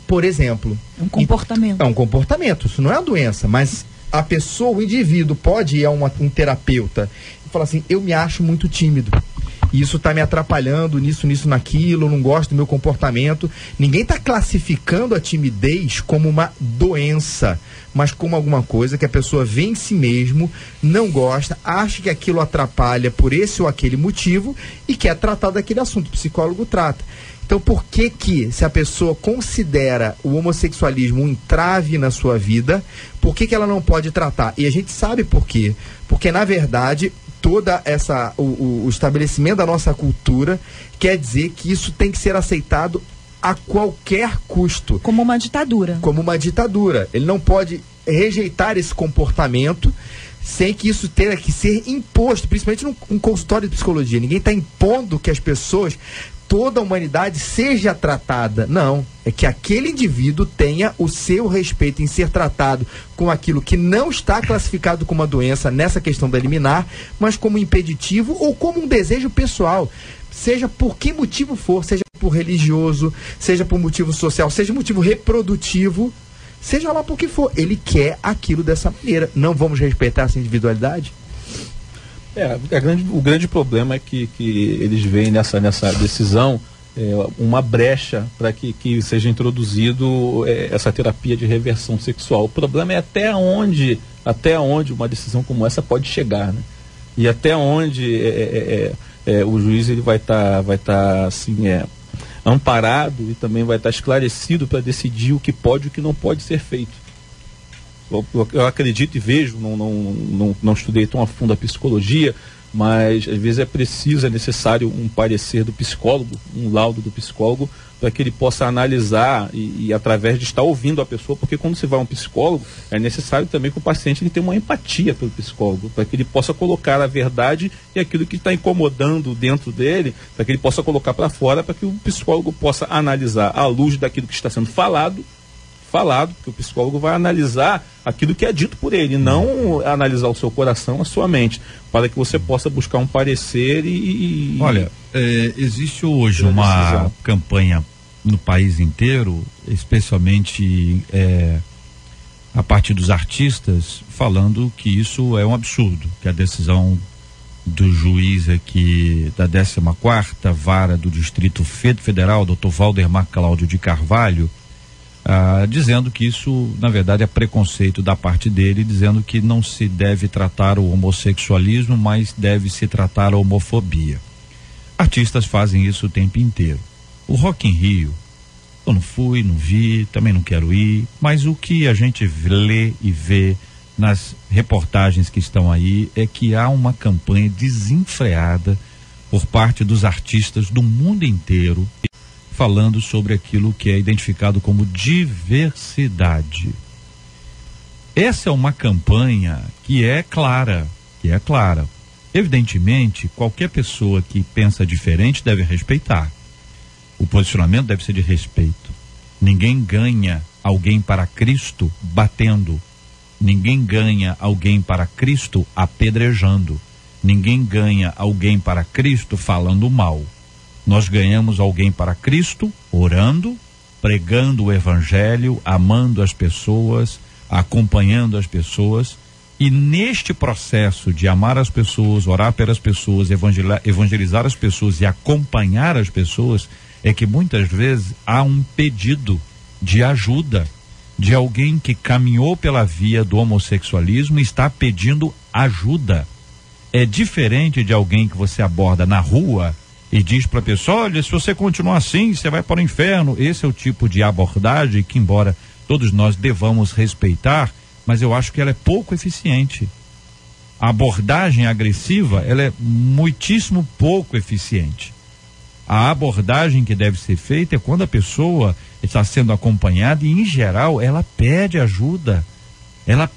Por exemplo. É um comportamento. É um comportamento, isso não é uma doença, mas a pessoa, o indivíduo pode ir a um terapeuta e falar assim, eu me acho muito tímido, isso está me atrapalhando nisso, naquilo, eu não gosto do meu comportamento. Ninguém está classificando a timidez como uma doença, mas como alguma coisa que a pessoa vê em si mesmo, não gosta, acha que aquilo atrapalha por esse ou aquele motivo e quer tratar daquele assunto, o psicólogo trata. Então, por que se a pessoa considera o homossexualismo um entrave na sua vida, por que ela não pode tratar? E a gente sabe por quê. Porque, na verdade, o estabelecimento da nossa cultura quer dizer que isso tem que ser aceitado a qualquer custo. Como uma ditadura. Como uma ditadura. Ele não pode rejeitar esse comportamento sem que isso tenha que ser imposto, principalmente num consultório de psicologia. Ninguém está impondo que as pessoas, toda a humanidade seja tratada. Não, é que aquele indivíduo tenha o seu respeito em ser tratado com aquilo que não está classificado como uma doença nessa questão da liminar, mas como impeditivo ou como um desejo pessoal. Seja por que motivo for, seja por religioso, seja por motivo social, seja motivo reprodutivo, seja lá por que for, ele quer aquilo dessa maneira. Não vamos respeitar essa individualidade? O grande problema é que eles veem nessa decisão uma brecha para que seja introduzido essa terapia de reversão sexual. O problema é até onde uma decisão como essa pode chegar, né? E até onde o juiz ele vai estar assim, amparado e também vai estar esclarecido para decidir o que pode e o que não pode ser feito. Eu acredito e vejo, não estudei tão a fundo a psicologia, mas às vezes é necessário um parecer do psicólogo, um laudo do psicólogo, para que ele possa analisar e através de estar ouvindo a pessoa, porque quando você vai a um psicólogo, é necessário também que o paciente ele tenha uma empatia pelo psicólogo, para que ele possa colocar a verdade e aquilo que está incomodando dentro dele, para que ele possa colocar para fora, para que o psicólogo possa analisar à luz daquilo que está sendo falado, porque o psicólogo vai analisar aquilo que é dito por ele, não analisar o seu coração, a sua mente, para que você possa buscar um parecer e Olha, existe hoje uma campanha no país inteiro, especialmente a partir dos artistas, falando que isso é um absurdo, que a decisão do juiz aqui da 14ª Vara do Distrito Federal, Dr. Valdemar Cláudio de Carvalho, dizendo que isso, na verdade, é preconceito da parte dele, dizendo que não se deve tratar o homossexualismo, mas deve se tratar a homofobia. Artistas fazem isso o tempo inteiro. O Rock in Rio, eu não fui, não vi, também não quero ir, mas o que a gente lê e vê nas reportagens que estão aí é que há uma campanha desenfreada por parte dos artistas do mundo inteiro falando sobre aquilo que é identificado como diversidade. Essa é uma campanha que é clara. Evidentemente, qualquer pessoa que pensa diferente deve respeitar. O posicionamento deve ser de respeito. Ninguém ganha alguém para Cristo batendo. Ninguém ganha alguém para Cristo apedrejando. Ninguém ganha alguém para Cristo falando mal. Nós ganhamos alguém para Cristo orando, pregando o evangelho, amando as pessoas, acompanhando as pessoas. E neste processo de amar as pessoas, orar pelas pessoas, evangelizar as pessoas e acompanhar as pessoas, é que muitas vezes há um pedido de ajuda de alguém que caminhou pela via do homossexualismo e está pedindo ajuda. É diferente de alguém que você aborda na rua e diz para a pessoa: olha, se você continuar assim, você vai para o inferno. Esse é o tipo de abordagem que, embora todos nós devamos respeitar, mas eu acho que ela é pouco eficiente. A abordagem agressiva, ela é muitíssimo pouco eficiente. A abordagem que deve ser feita é quando a pessoa está sendo acompanhada e, em geral, ela pede ajuda. Ela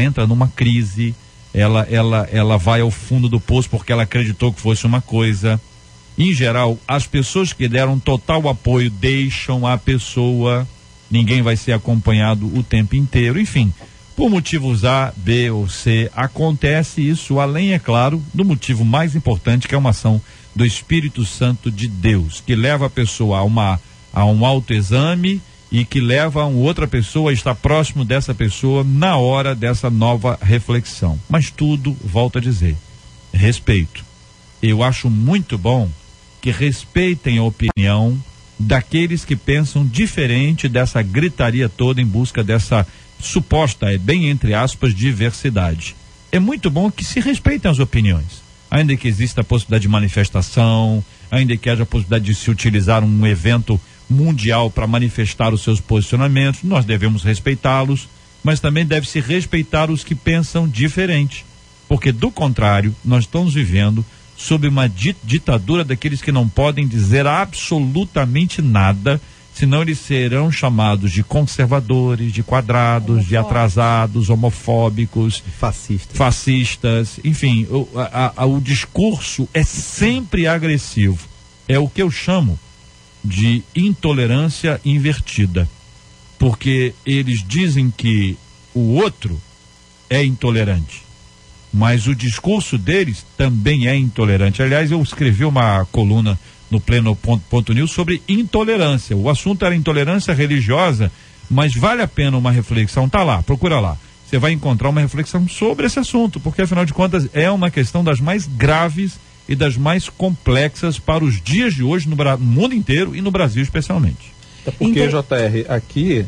entra numa crise, ela vai ao fundo do poço porque ela acreditou que fosse uma coisa. Em geral, as pessoas que deram total apoio deixam a pessoa, ninguém vai ser acompanhado o tempo inteiro, enfim, por motivos A, B ou C, acontece isso, além, é claro, do motivo mais importante, que é uma ação do Espírito Santo de Deus, que leva a pessoa a um autoexame e que leva a outra pessoa a estar próximo dessa pessoa na hora dessa nova reflexão. Mas tudo, volto a dizer, respeito. Eu acho muito bom que respeitem a opinião daqueles que pensam diferente dessa gritaria toda em busca dessa suposta, bem entre aspas, diversidade. É muito bom que se respeitem as opiniões, ainda que exista a possibilidade de manifestação, ainda que haja a possibilidade de se utilizar um evento mundial para manifestar os seus posicionamentos, nós devemos respeitá-los, mas também deve se respeitar os que pensam diferente, porque do contrário, nós estamos vivendo sob uma ditadura daqueles que não podem dizer absolutamente nada, senão eles serão chamados de conservadores, de quadrados, de atrasados, homofóbicos, fascistas, enfim, o discurso é sempre agressivo. É o que eu chamo de intolerância invertida, porque eles dizem que o outro é intolerante, mas o discurso deles também é intolerante. Aliás, eu escrevi uma coluna no Pleno.news sobre intolerância. O assunto era intolerância religiosa, mas vale a pena uma reflexão. Tá lá, procura lá. Você vai encontrar uma reflexão sobre esse assunto, porque afinal de contas é uma questão das mais graves e das mais complexas para os dias de hoje no mundo inteiro e no Brasil especialmente. É porque, JR, aqui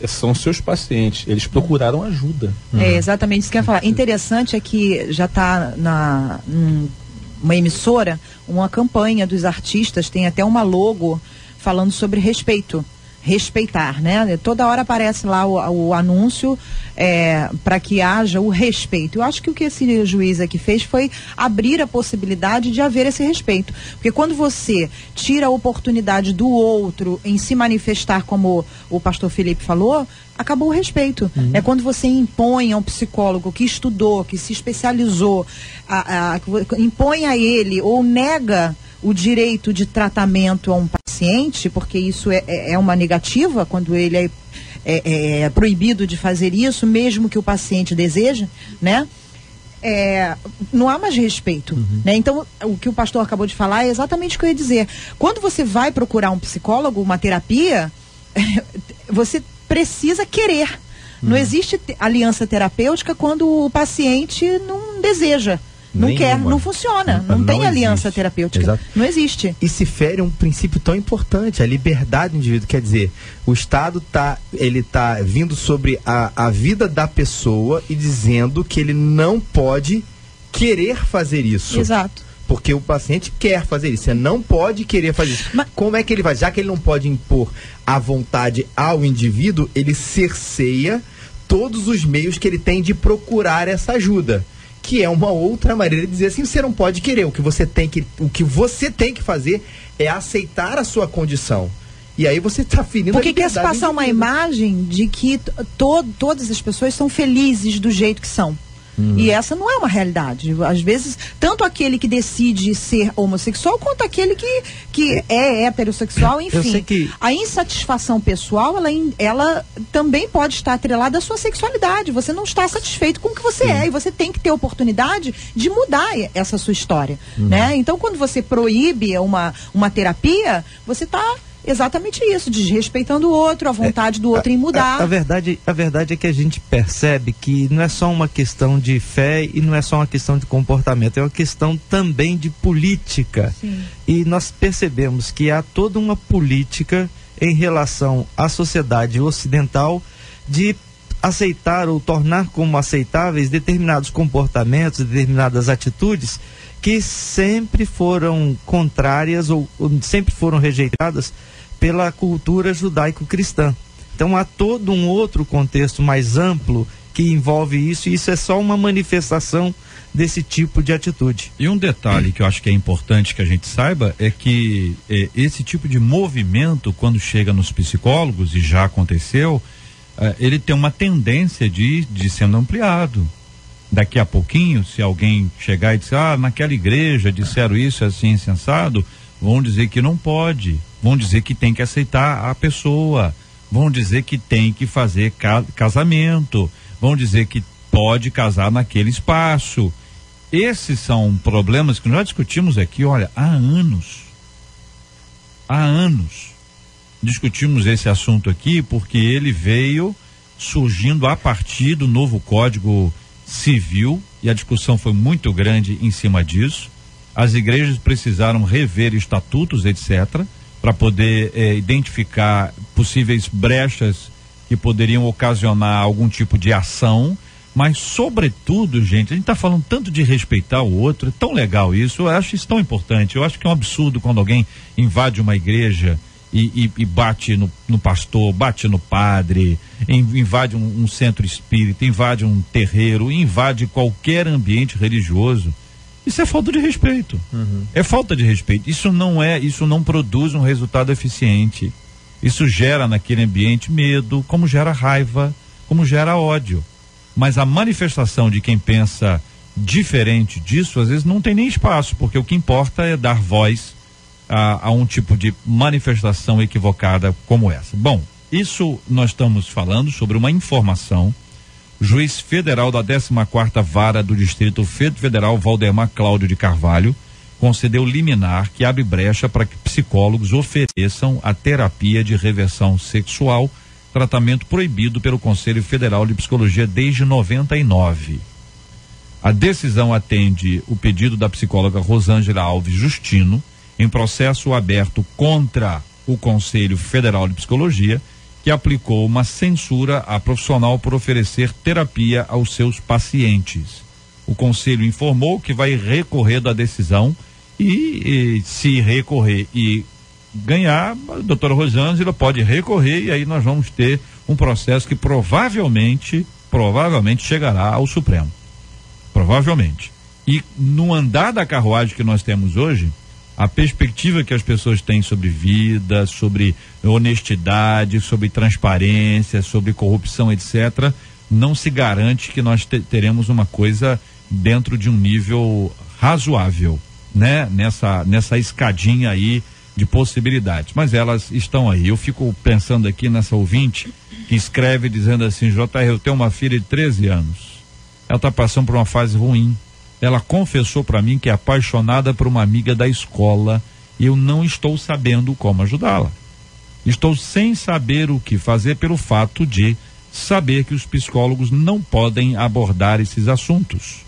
são seus pacientes, eles procuraram ajuda. É exatamente isso que eu ia falar. Interessante é que já está uma emissora, uma campanha dos artistas, tem até uma logo falando sobre respeito. Respeitar, né? Toda hora aparece lá o anúncio para que haja o respeito. Eu acho que o que esse juiz aqui fez foi abrir a possibilidade de haver esse respeito. Porque quando você tira a oportunidade do outro em se manifestar, como o pastor Felipe falou, acabou o respeito. É quando você impõe a um psicólogo que estudou, que se especializou, impõe a ele ou nega o direito de tratamento a um paciente, porque isso é uma negativa, quando ele é proibido de fazer isso, mesmo que o paciente deseje, né? Não há mais respeito, né? Então, o que o pastor acabou de falar é exatamente o que eu ia dizer. Quando você vai procurar um psicólogo, uma terapia, você precisa querer. Não existe aliança terapêutica quando o paciente não deseja, não quer, não funciona, não tem aliança terapêutica. Exato. Não existe. E se fere um princípio tão importante, a liberdade do indivíduo. Quer dizer, o Estado ele tá vindo sobre a vida da pessoa e dizendo que ele não pode querer fazer isso. Exato. Porque o paciente quer fazer isso, você não pode querer fazer isso. Mas como é que ele vai? Já que ele não pode impor a vontade ao indivíduo, ele cerceia todos os meios que ele tem de procurar essa ajuda. Que é uma outra maneira de dizer assim, você não pode querer. O que você tem que fazer é aceitar a sua condição. E aí você está ferindo porque quer se passar uma imagem de que todas as pessoas são felizes do jeito que são. E essa não é uma realidade. Às vezes, tanto aquele que decide ser homossexual, quanto aquele que é heterossexual, enfim. Eu sei que... A insatisfação pessoal, ela também pode estar atrelada à sua sexualidade. Você não está satisfeito com o que você é, e você tem que ter oportunidade de mudar essa sua história, né? Então, quando você proíbe uma terapia, você está exatamente isso, desrespeitando o outro, a vontade do outro em mudar. A verdade é que a gente percebe que não é só uma questão de fé e não é só uma questão de comportamento, é uma questão também de política. Sim. E nós percebemos que há toda uma política em relação à sociedade ocidental de aceitar ou tornar como aceitáveis determinados comportamentos, determinadas atitudes que sempre foram contrárias ou sempre foram rejeitadas pela cultura judaico-cristã. Então há todo um outro contexto mais amplo que envolve isso, e isso é só uma manifestação desse tipo de atitude. E um detalhe que eu acho que é importante que a gente saiba é que esse tipo de movimento, quando chega nos psicólogos, e já aconteceu, ele tem uma tendência de sendo ampliado. Daqui a pouquinho, se alguém chegar e disser, naquela igreja disseram isso, assim, insensado, vão dizer que não pode, vão dizer que tem que aceitar a pessoa, vão dizer que tem que fazer casamento, vão dizer que pode casar naquele espaço. Esses são problemas que nós discutimos aqui, olha, há anos discutimos esse assunto aqui, porque ele veio surgindo a partir do novo Código Civil, e a discussão foi muito grande em cima disso. As igrejas precisaram rever estatutos, etc., para poder identificar possíveis brechas que poderiam ocasionar algum tipo de ação, mas sobretudo, gente, a gente está falando tanto de respeitar o outro, é tão legal isso, eu acho isso tão importante. Eu acho que é um absurdo quando alguém invade uma igreja e bate no pastor, bate no padre, invade um centro espírita, invade um terreiro, invade qualquer ambiente religioso. Isso é falta de respeito. É falta de respeito. Isso não produz um resultado eficiente. Isso gera naquele ambiente medo, como gera raiva, como gera ódio. Mas a manifestação de quem pensa diferente disso, às vezes não tem nem espaço, porque o que importa é dar voz a um tipo de manifestação equivocada como essa. Bom, isso nós estamos falando sobre uma informação. O juiz federal da 14ª Vara do Distrito Federal, Valdemar Cláudio de Carvalho, concedeu liminar que abre brecha para que psicólogos ofereçam a terapia de reversão sexual, tratamento proibido pelo Conselho Federal de Psicologia desde 99. A decisão atende o pedido da psicóloga Rosângela Alves Justino, em processo aberto contra o Conselho Federal de Psicologia, que aplicou uma censura à profissional por oferecer terapia aos seus pacientes. O Conselho informou que vai recorrer da decisão e se recorrer e ganhar, a doutora Rosângela pode recorrer, e aí nós vamos ter um processo que provavelmente chegará ao Supremo. Provavelmente. E no andar da carruagem que nós temos hoje, a perspectiva que as pessoas têm sobre vida, sobre honestidade, sobre transparência, sobre corrupção, etc., não se garante que nós teremos uma coisa dentro de um nível razoável, né? Nessa escadinha aí de possibilidades. Mas elas estão aí. Eu fico pensando aqui nessa ouvinte que escreve dizendo assim: JR, eu tenho uma filha de 13 anos. Ela está passando por uma fase ruim. Ela confessou para mim que é apaixonada por uma amiga da escola e eu não estou sabendo como ajudá-la. Estou sem saber o que fazer pelo fato de saber que os psicólogos não podem abordar esses assuntos.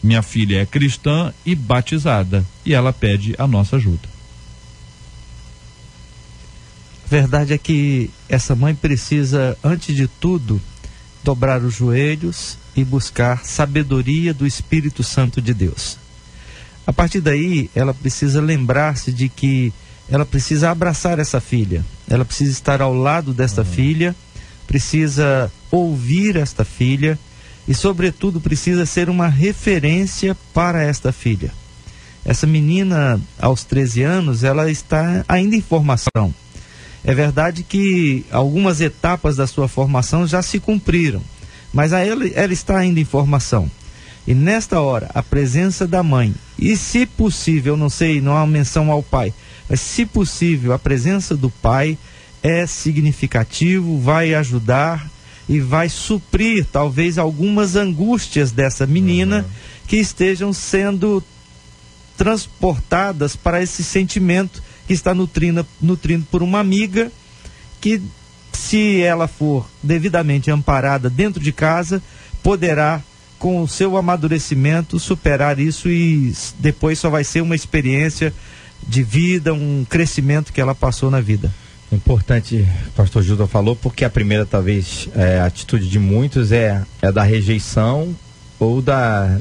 Minha filha é cristã e batizada e ela pede a nossa ajuda. A verdade é que essa mãe precisa, antes de tudo, dobrar os joelhos e buscar sabedoria do Espírito Santo de Deus. A partir daí, ela precisa lembrar-se de que ela precisa abraçar essa filha, ela precisa estar ao lado desta filha, precisa ouvir esta filha e, sobretudo, precisa ser uma referência para esta filha. Essa menina, aos 13 anos, ela está ainda em formação. É verdade que algumas etapas da sua formação já se cumpriram, mas ela está ainda em formação. E nesta hora, a presença da mãe, e se possível, não sei, não há menção ao pai, mas se possível, a presença do pai é significativo, vai ajudar e vai suprir talvez algumas angústias dessa menina que estejam sendo transportadas para esse sentimento que está nutrindo por uma amiga que, se ela for devidamente amparada dentro de casa, poderá, com o seu amadurecimento, superar isso e depois só vai ser uma experiência de vida, um crescimento que ela passou na vida. Importante, o pastor Gilton falou, porque a primeira, talvez, atitude de muitos é da rejeição ou da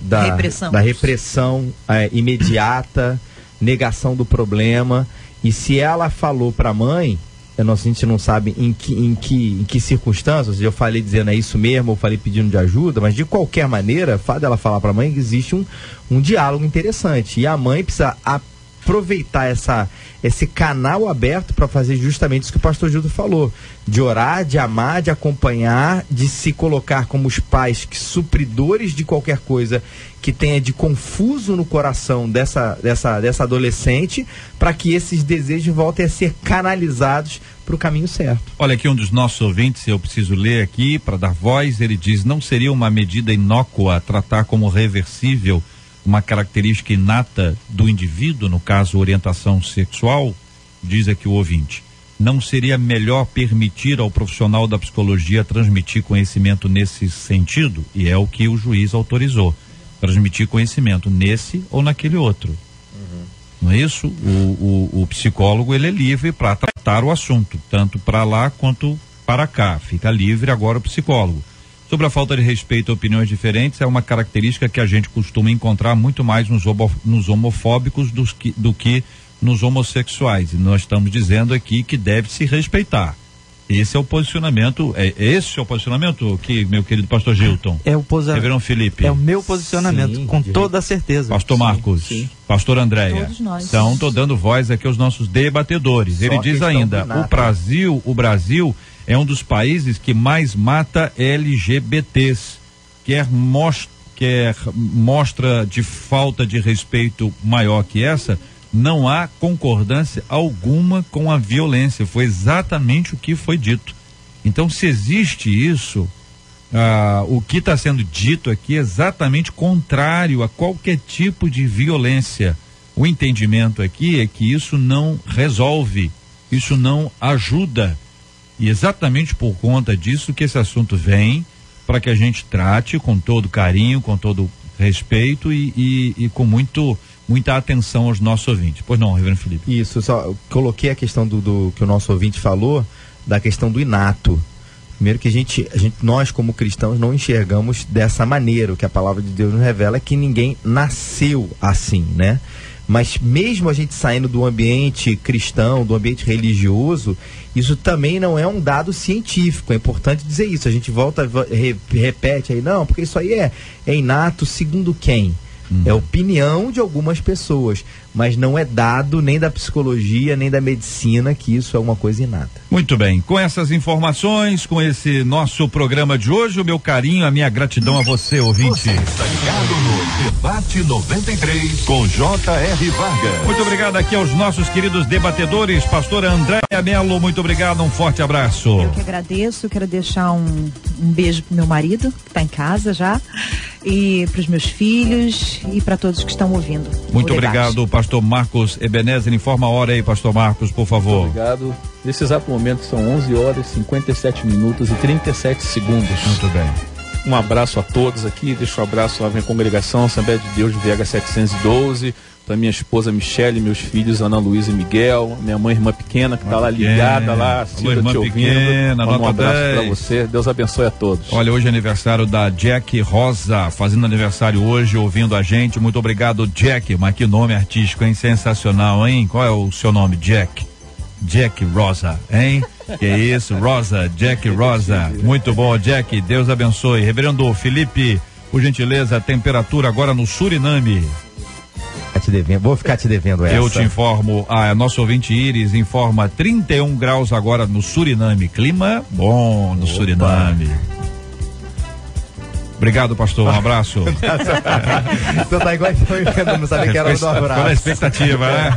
repressão imediata, negação do problema. E se ela falou para a mãe, a gente não sabe em que circunstâncias, eu falei dizendo é isso mesmo, ou falei pedindo de ajuda, mas de qualquer maneira, o fato dela falar para a mãe, existe um diálogo interessante. E a mãe precisa aproveitar esse canal aberto para fazer justamente isso que o pastor Gildo falou, de orar, de amar, de acompanhar, de se colocar como os pais supridores de qualquer coisa que tenha de confuso no coração dessa adolescente, para que esses desejos voltem a ser canalizados para o caminho certo. Olha aqui um dos nossos ouvintes, eu preciso ler aqui para dar voz, ele diz: não seria uma medida inócua tratar como reversível uma característica inata do indivíduo, no caso orientação sexual? Diz aqui o ouvinte. Não seria melhor permitir ao profissional da psicologia transmitir conhecimento nesse sentido? E é o que o juiz autorizou, transmitir conhecimento nesse ou naquele outro. Não é isso? O psicólogo, ele é livre para tratar o assunto, tanto para lá quanto para cá. Fica livre agora o psicólogo. Sobre a falta de respeito a opiniões diferentes, é uma característica que a gente costuma encontrar muito mais nos homofóbicos do que nos homossexuais. E nós estamos dizendo aqui que deve se respeitar. Esse é o posicionamento, que, meu querido pastor Gilton? Reverendo Felipe? É o meu posicionamento, sim, com toda certeza. Pastor Marcos, sim. Pastor Andréia. Todos nós. Então, estou dando voz aqui aos nossos debatedores. Ele diz ainda, o Brasil é um dos países que mais mata LGBTs. Quer mostra de falta de respeito maior que essa? Não há concordância alguma com a violência. Foi exatamente o que foi dito. Então, se existe isso, o que está sendo dito aqui é exatamente contrário a qualquer tipo de violência. O entendimento aqui é que isso não resolve, isso não ajuda. E exatamente por conta disso que esse assunto vem, para que a gente trate com todo carinho, com todo respeito e com muita atenção aos nossos ouvintes. Pois não, reverendo Felipe? Isso, só coloquei a questão do que o nosso ouvinte falou, da questão do inato. Primeiro que nós como cristãos não enxergamos dessa maneira. O que a palavra de Deus nos revela é que ninguém nasceu assim, né? Mas mesmo a gente saindo do ambiente cristão, do ambiente religioso, isso também não é um dado científico. É importante dizer isso. A gente repete aí, não, porque isso aí é inato segundo quem? É opinião de algumas pessoas, mas não é dado nem da psicologia, nem da medicina que isso é uma coisa inata. Muito bem, com essas informações, com esse nosso programa de hoje, o meu carinho, a minha gratidão a você, ouvinte. Você está ligado no Debate 93 com J.R. Vargas. Muito obrigado aqui aos nossos queridos debatedores, pastora Andréia Mello, muito obrigado, um forte abraço. Eu que agradeço, quero deixar um beijo pro meu marido, que está em casa já, e para os meus filhos e para todos que estão ouvindo. Muito obrigado, pastor Marcos Ebenezer. Informa a hora aí, pastor Marcos, por favor. Muito obrigado. Nesse exato momento são 11 horas, 57 minutos e 37 segundos. Muito bem. Um abraço a todos aqui, deixo um abraço à minha congregação, Assembleia de Deus de Viega 712, para minha esposa Michele, meus filhos Ana Luísa e Miguel, minha mãe, irmã pequena, que está lá ligada, lá, Cida, te ouvindo. Um abraço para você, Deus abençoe a todos. Olha, hoje é aniversário da Jack Rosa, fazendo aniversário hoje, ouvindo a gente. Muito obrigado, Jack. Mas que nome artístico, hein? Sensacional, hein? Qual é o seu nome, Jack? Jack Rosa, hein? Que isso, Rosa, Jack Rosa. Muito bom, Jack, Deus abençoe. Reverendo Felipe, por gentileza, temperatura agora no Suriname. Vou ficar te devendo essa. Eu te informo, a nosso ouvinte Iris informa 31 graus agora no Suriname. Clima bom no Suriname. Obrigado, pastor. Um abraço. Você tá igual eu não sabia que era do abraço. Pela expectativa, né?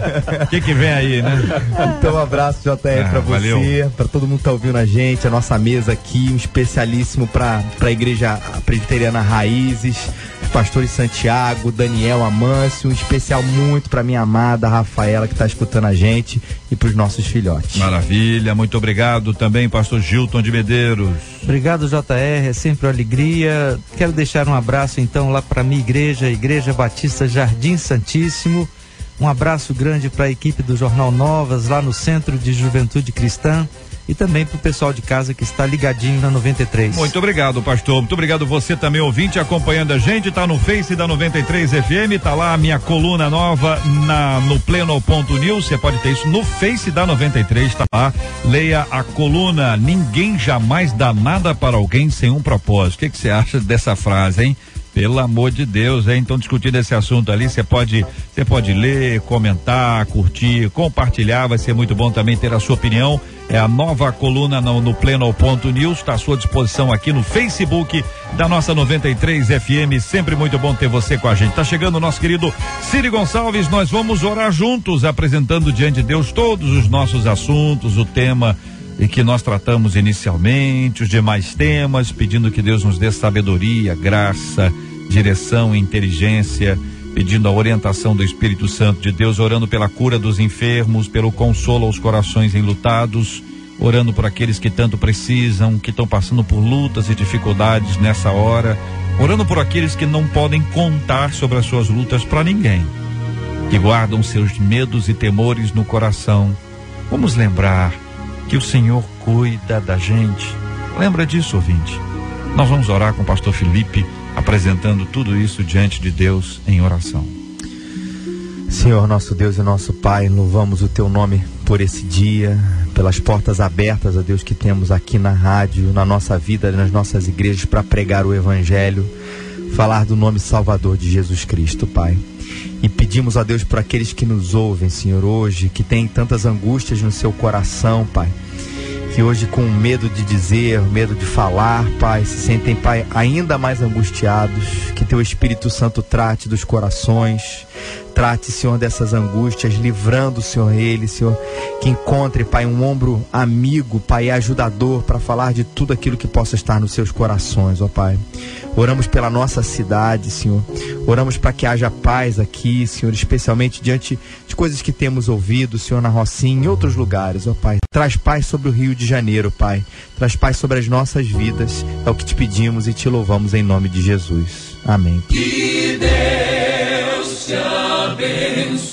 O que vem aí, né? Então, um abraço, JR, pra você, pra todo mundo que tá ouvindo a gente, a nossa mesa aqui, um especialíssimo pra Igreja Presbiteriana Raízes, os pastores Santiago, Daniel, Amâncio, um especial muito pra minha amada Rafaela, que tá escutando a gente, e pros nossos filhotes. Maravilha, muito obrigado também, pastor Gilton de Medeiros. Obrigado, JR, é sempre uma alegria. Quero deixar um abraço então lá para minha igreja, Igreja Batista Jardim Santíssimo. Um abraço grande para a equipe do Jornal Novas, lá no Centro de Juventude Cristã. E também para o pessoal de casa que está ligadinho na 93. Muito obrigado, pastor. Muito obrigado você também, ouvinte, acompanhando a gente. Tá no Face da 93 FM, tá lá a minha coluna nova no Pleno.news. Você pode ter isso no Face da 93, tá lá. Leia a coluna. Ninguém jamais dá nada para alguém sem um propósito. O que você acha dessa frase, hein? Pelo amor de Deus, hein? Então, discutindo esse assunto ali, você pode ler, comentar, curtir, compartilhar, vai ser muito bom também ter a sua opinião. É a nova coluna no Pleno.news, está à sua disposição aqui no Facebook da nossa 93 FM, sempre muito bom ter você com a gente. Tá chegando o nosso querido Ciro Gonçalves, nós vamos orar juntos, apresentando diante de Deus todos os nossos assuntos, o tema e que nós tratamos inicialmente, os demais temas, pedindo que Deus nos dê sabedoria, graça, direção e inteligência, pedindo a orientação do Espírito Santo de Deus, orando pela cura dos enfermos, pelo consolo aos corações enlutados, orando por aqueles que tanto precisam, que estão passando por lutas e dificuldades nessa hora, orando por aqueles que não podem contar sobre as suas lutas para ninguém, que guardam seus medos e temores no coração. Vamos lembrar que o Senhor cuida da gente. Lembra disso, ouvinte? Nós vamos orar com o pastor Felipe, apresentando tudo isso diante de Deus em oração. Senhor, nosso Deus e nosso Pai, louvamos o teu nome por esse dia, pelas portas abertas, a Deus, que temos aqui na rádio, na nossa vida, nas nossas igrejas, para pregar o Evangelho, falar do nome salvador de Jesus Cristo, Pai. E pedimos a Deus por aqueles que nos ouvem, Senhor, hoje, que têm tantas angústias no seu coração, Pai, que hoje, com medo de dizer, medo de falar, Pai, se sentem, Pai, ainda mais angustiados. Que teu Espírito Santo trate dos corações, trate, Senhor, dessas angústias, livrando, Senhor, ele, Senhor, que encontre, Pai, um ombro amigo, Pai, e ajudador para falar de tudo aquilo que possa estar nos seus corações, ó Pai. Oramos pela nossa cidade, Senhor. Oramos para que haja paz aqui, Senhor, especialmente diante de coisas que temos ouvido, Senhor, na Rocinha e em outros lugares, ó Pai. Traz paz sobre o Rio de Janeiro, Pai. Traz paz sobre as nossas vidas. É o que te pedimos e te louvamos em nome de Jesus. Amém. Que Deus te abençoe.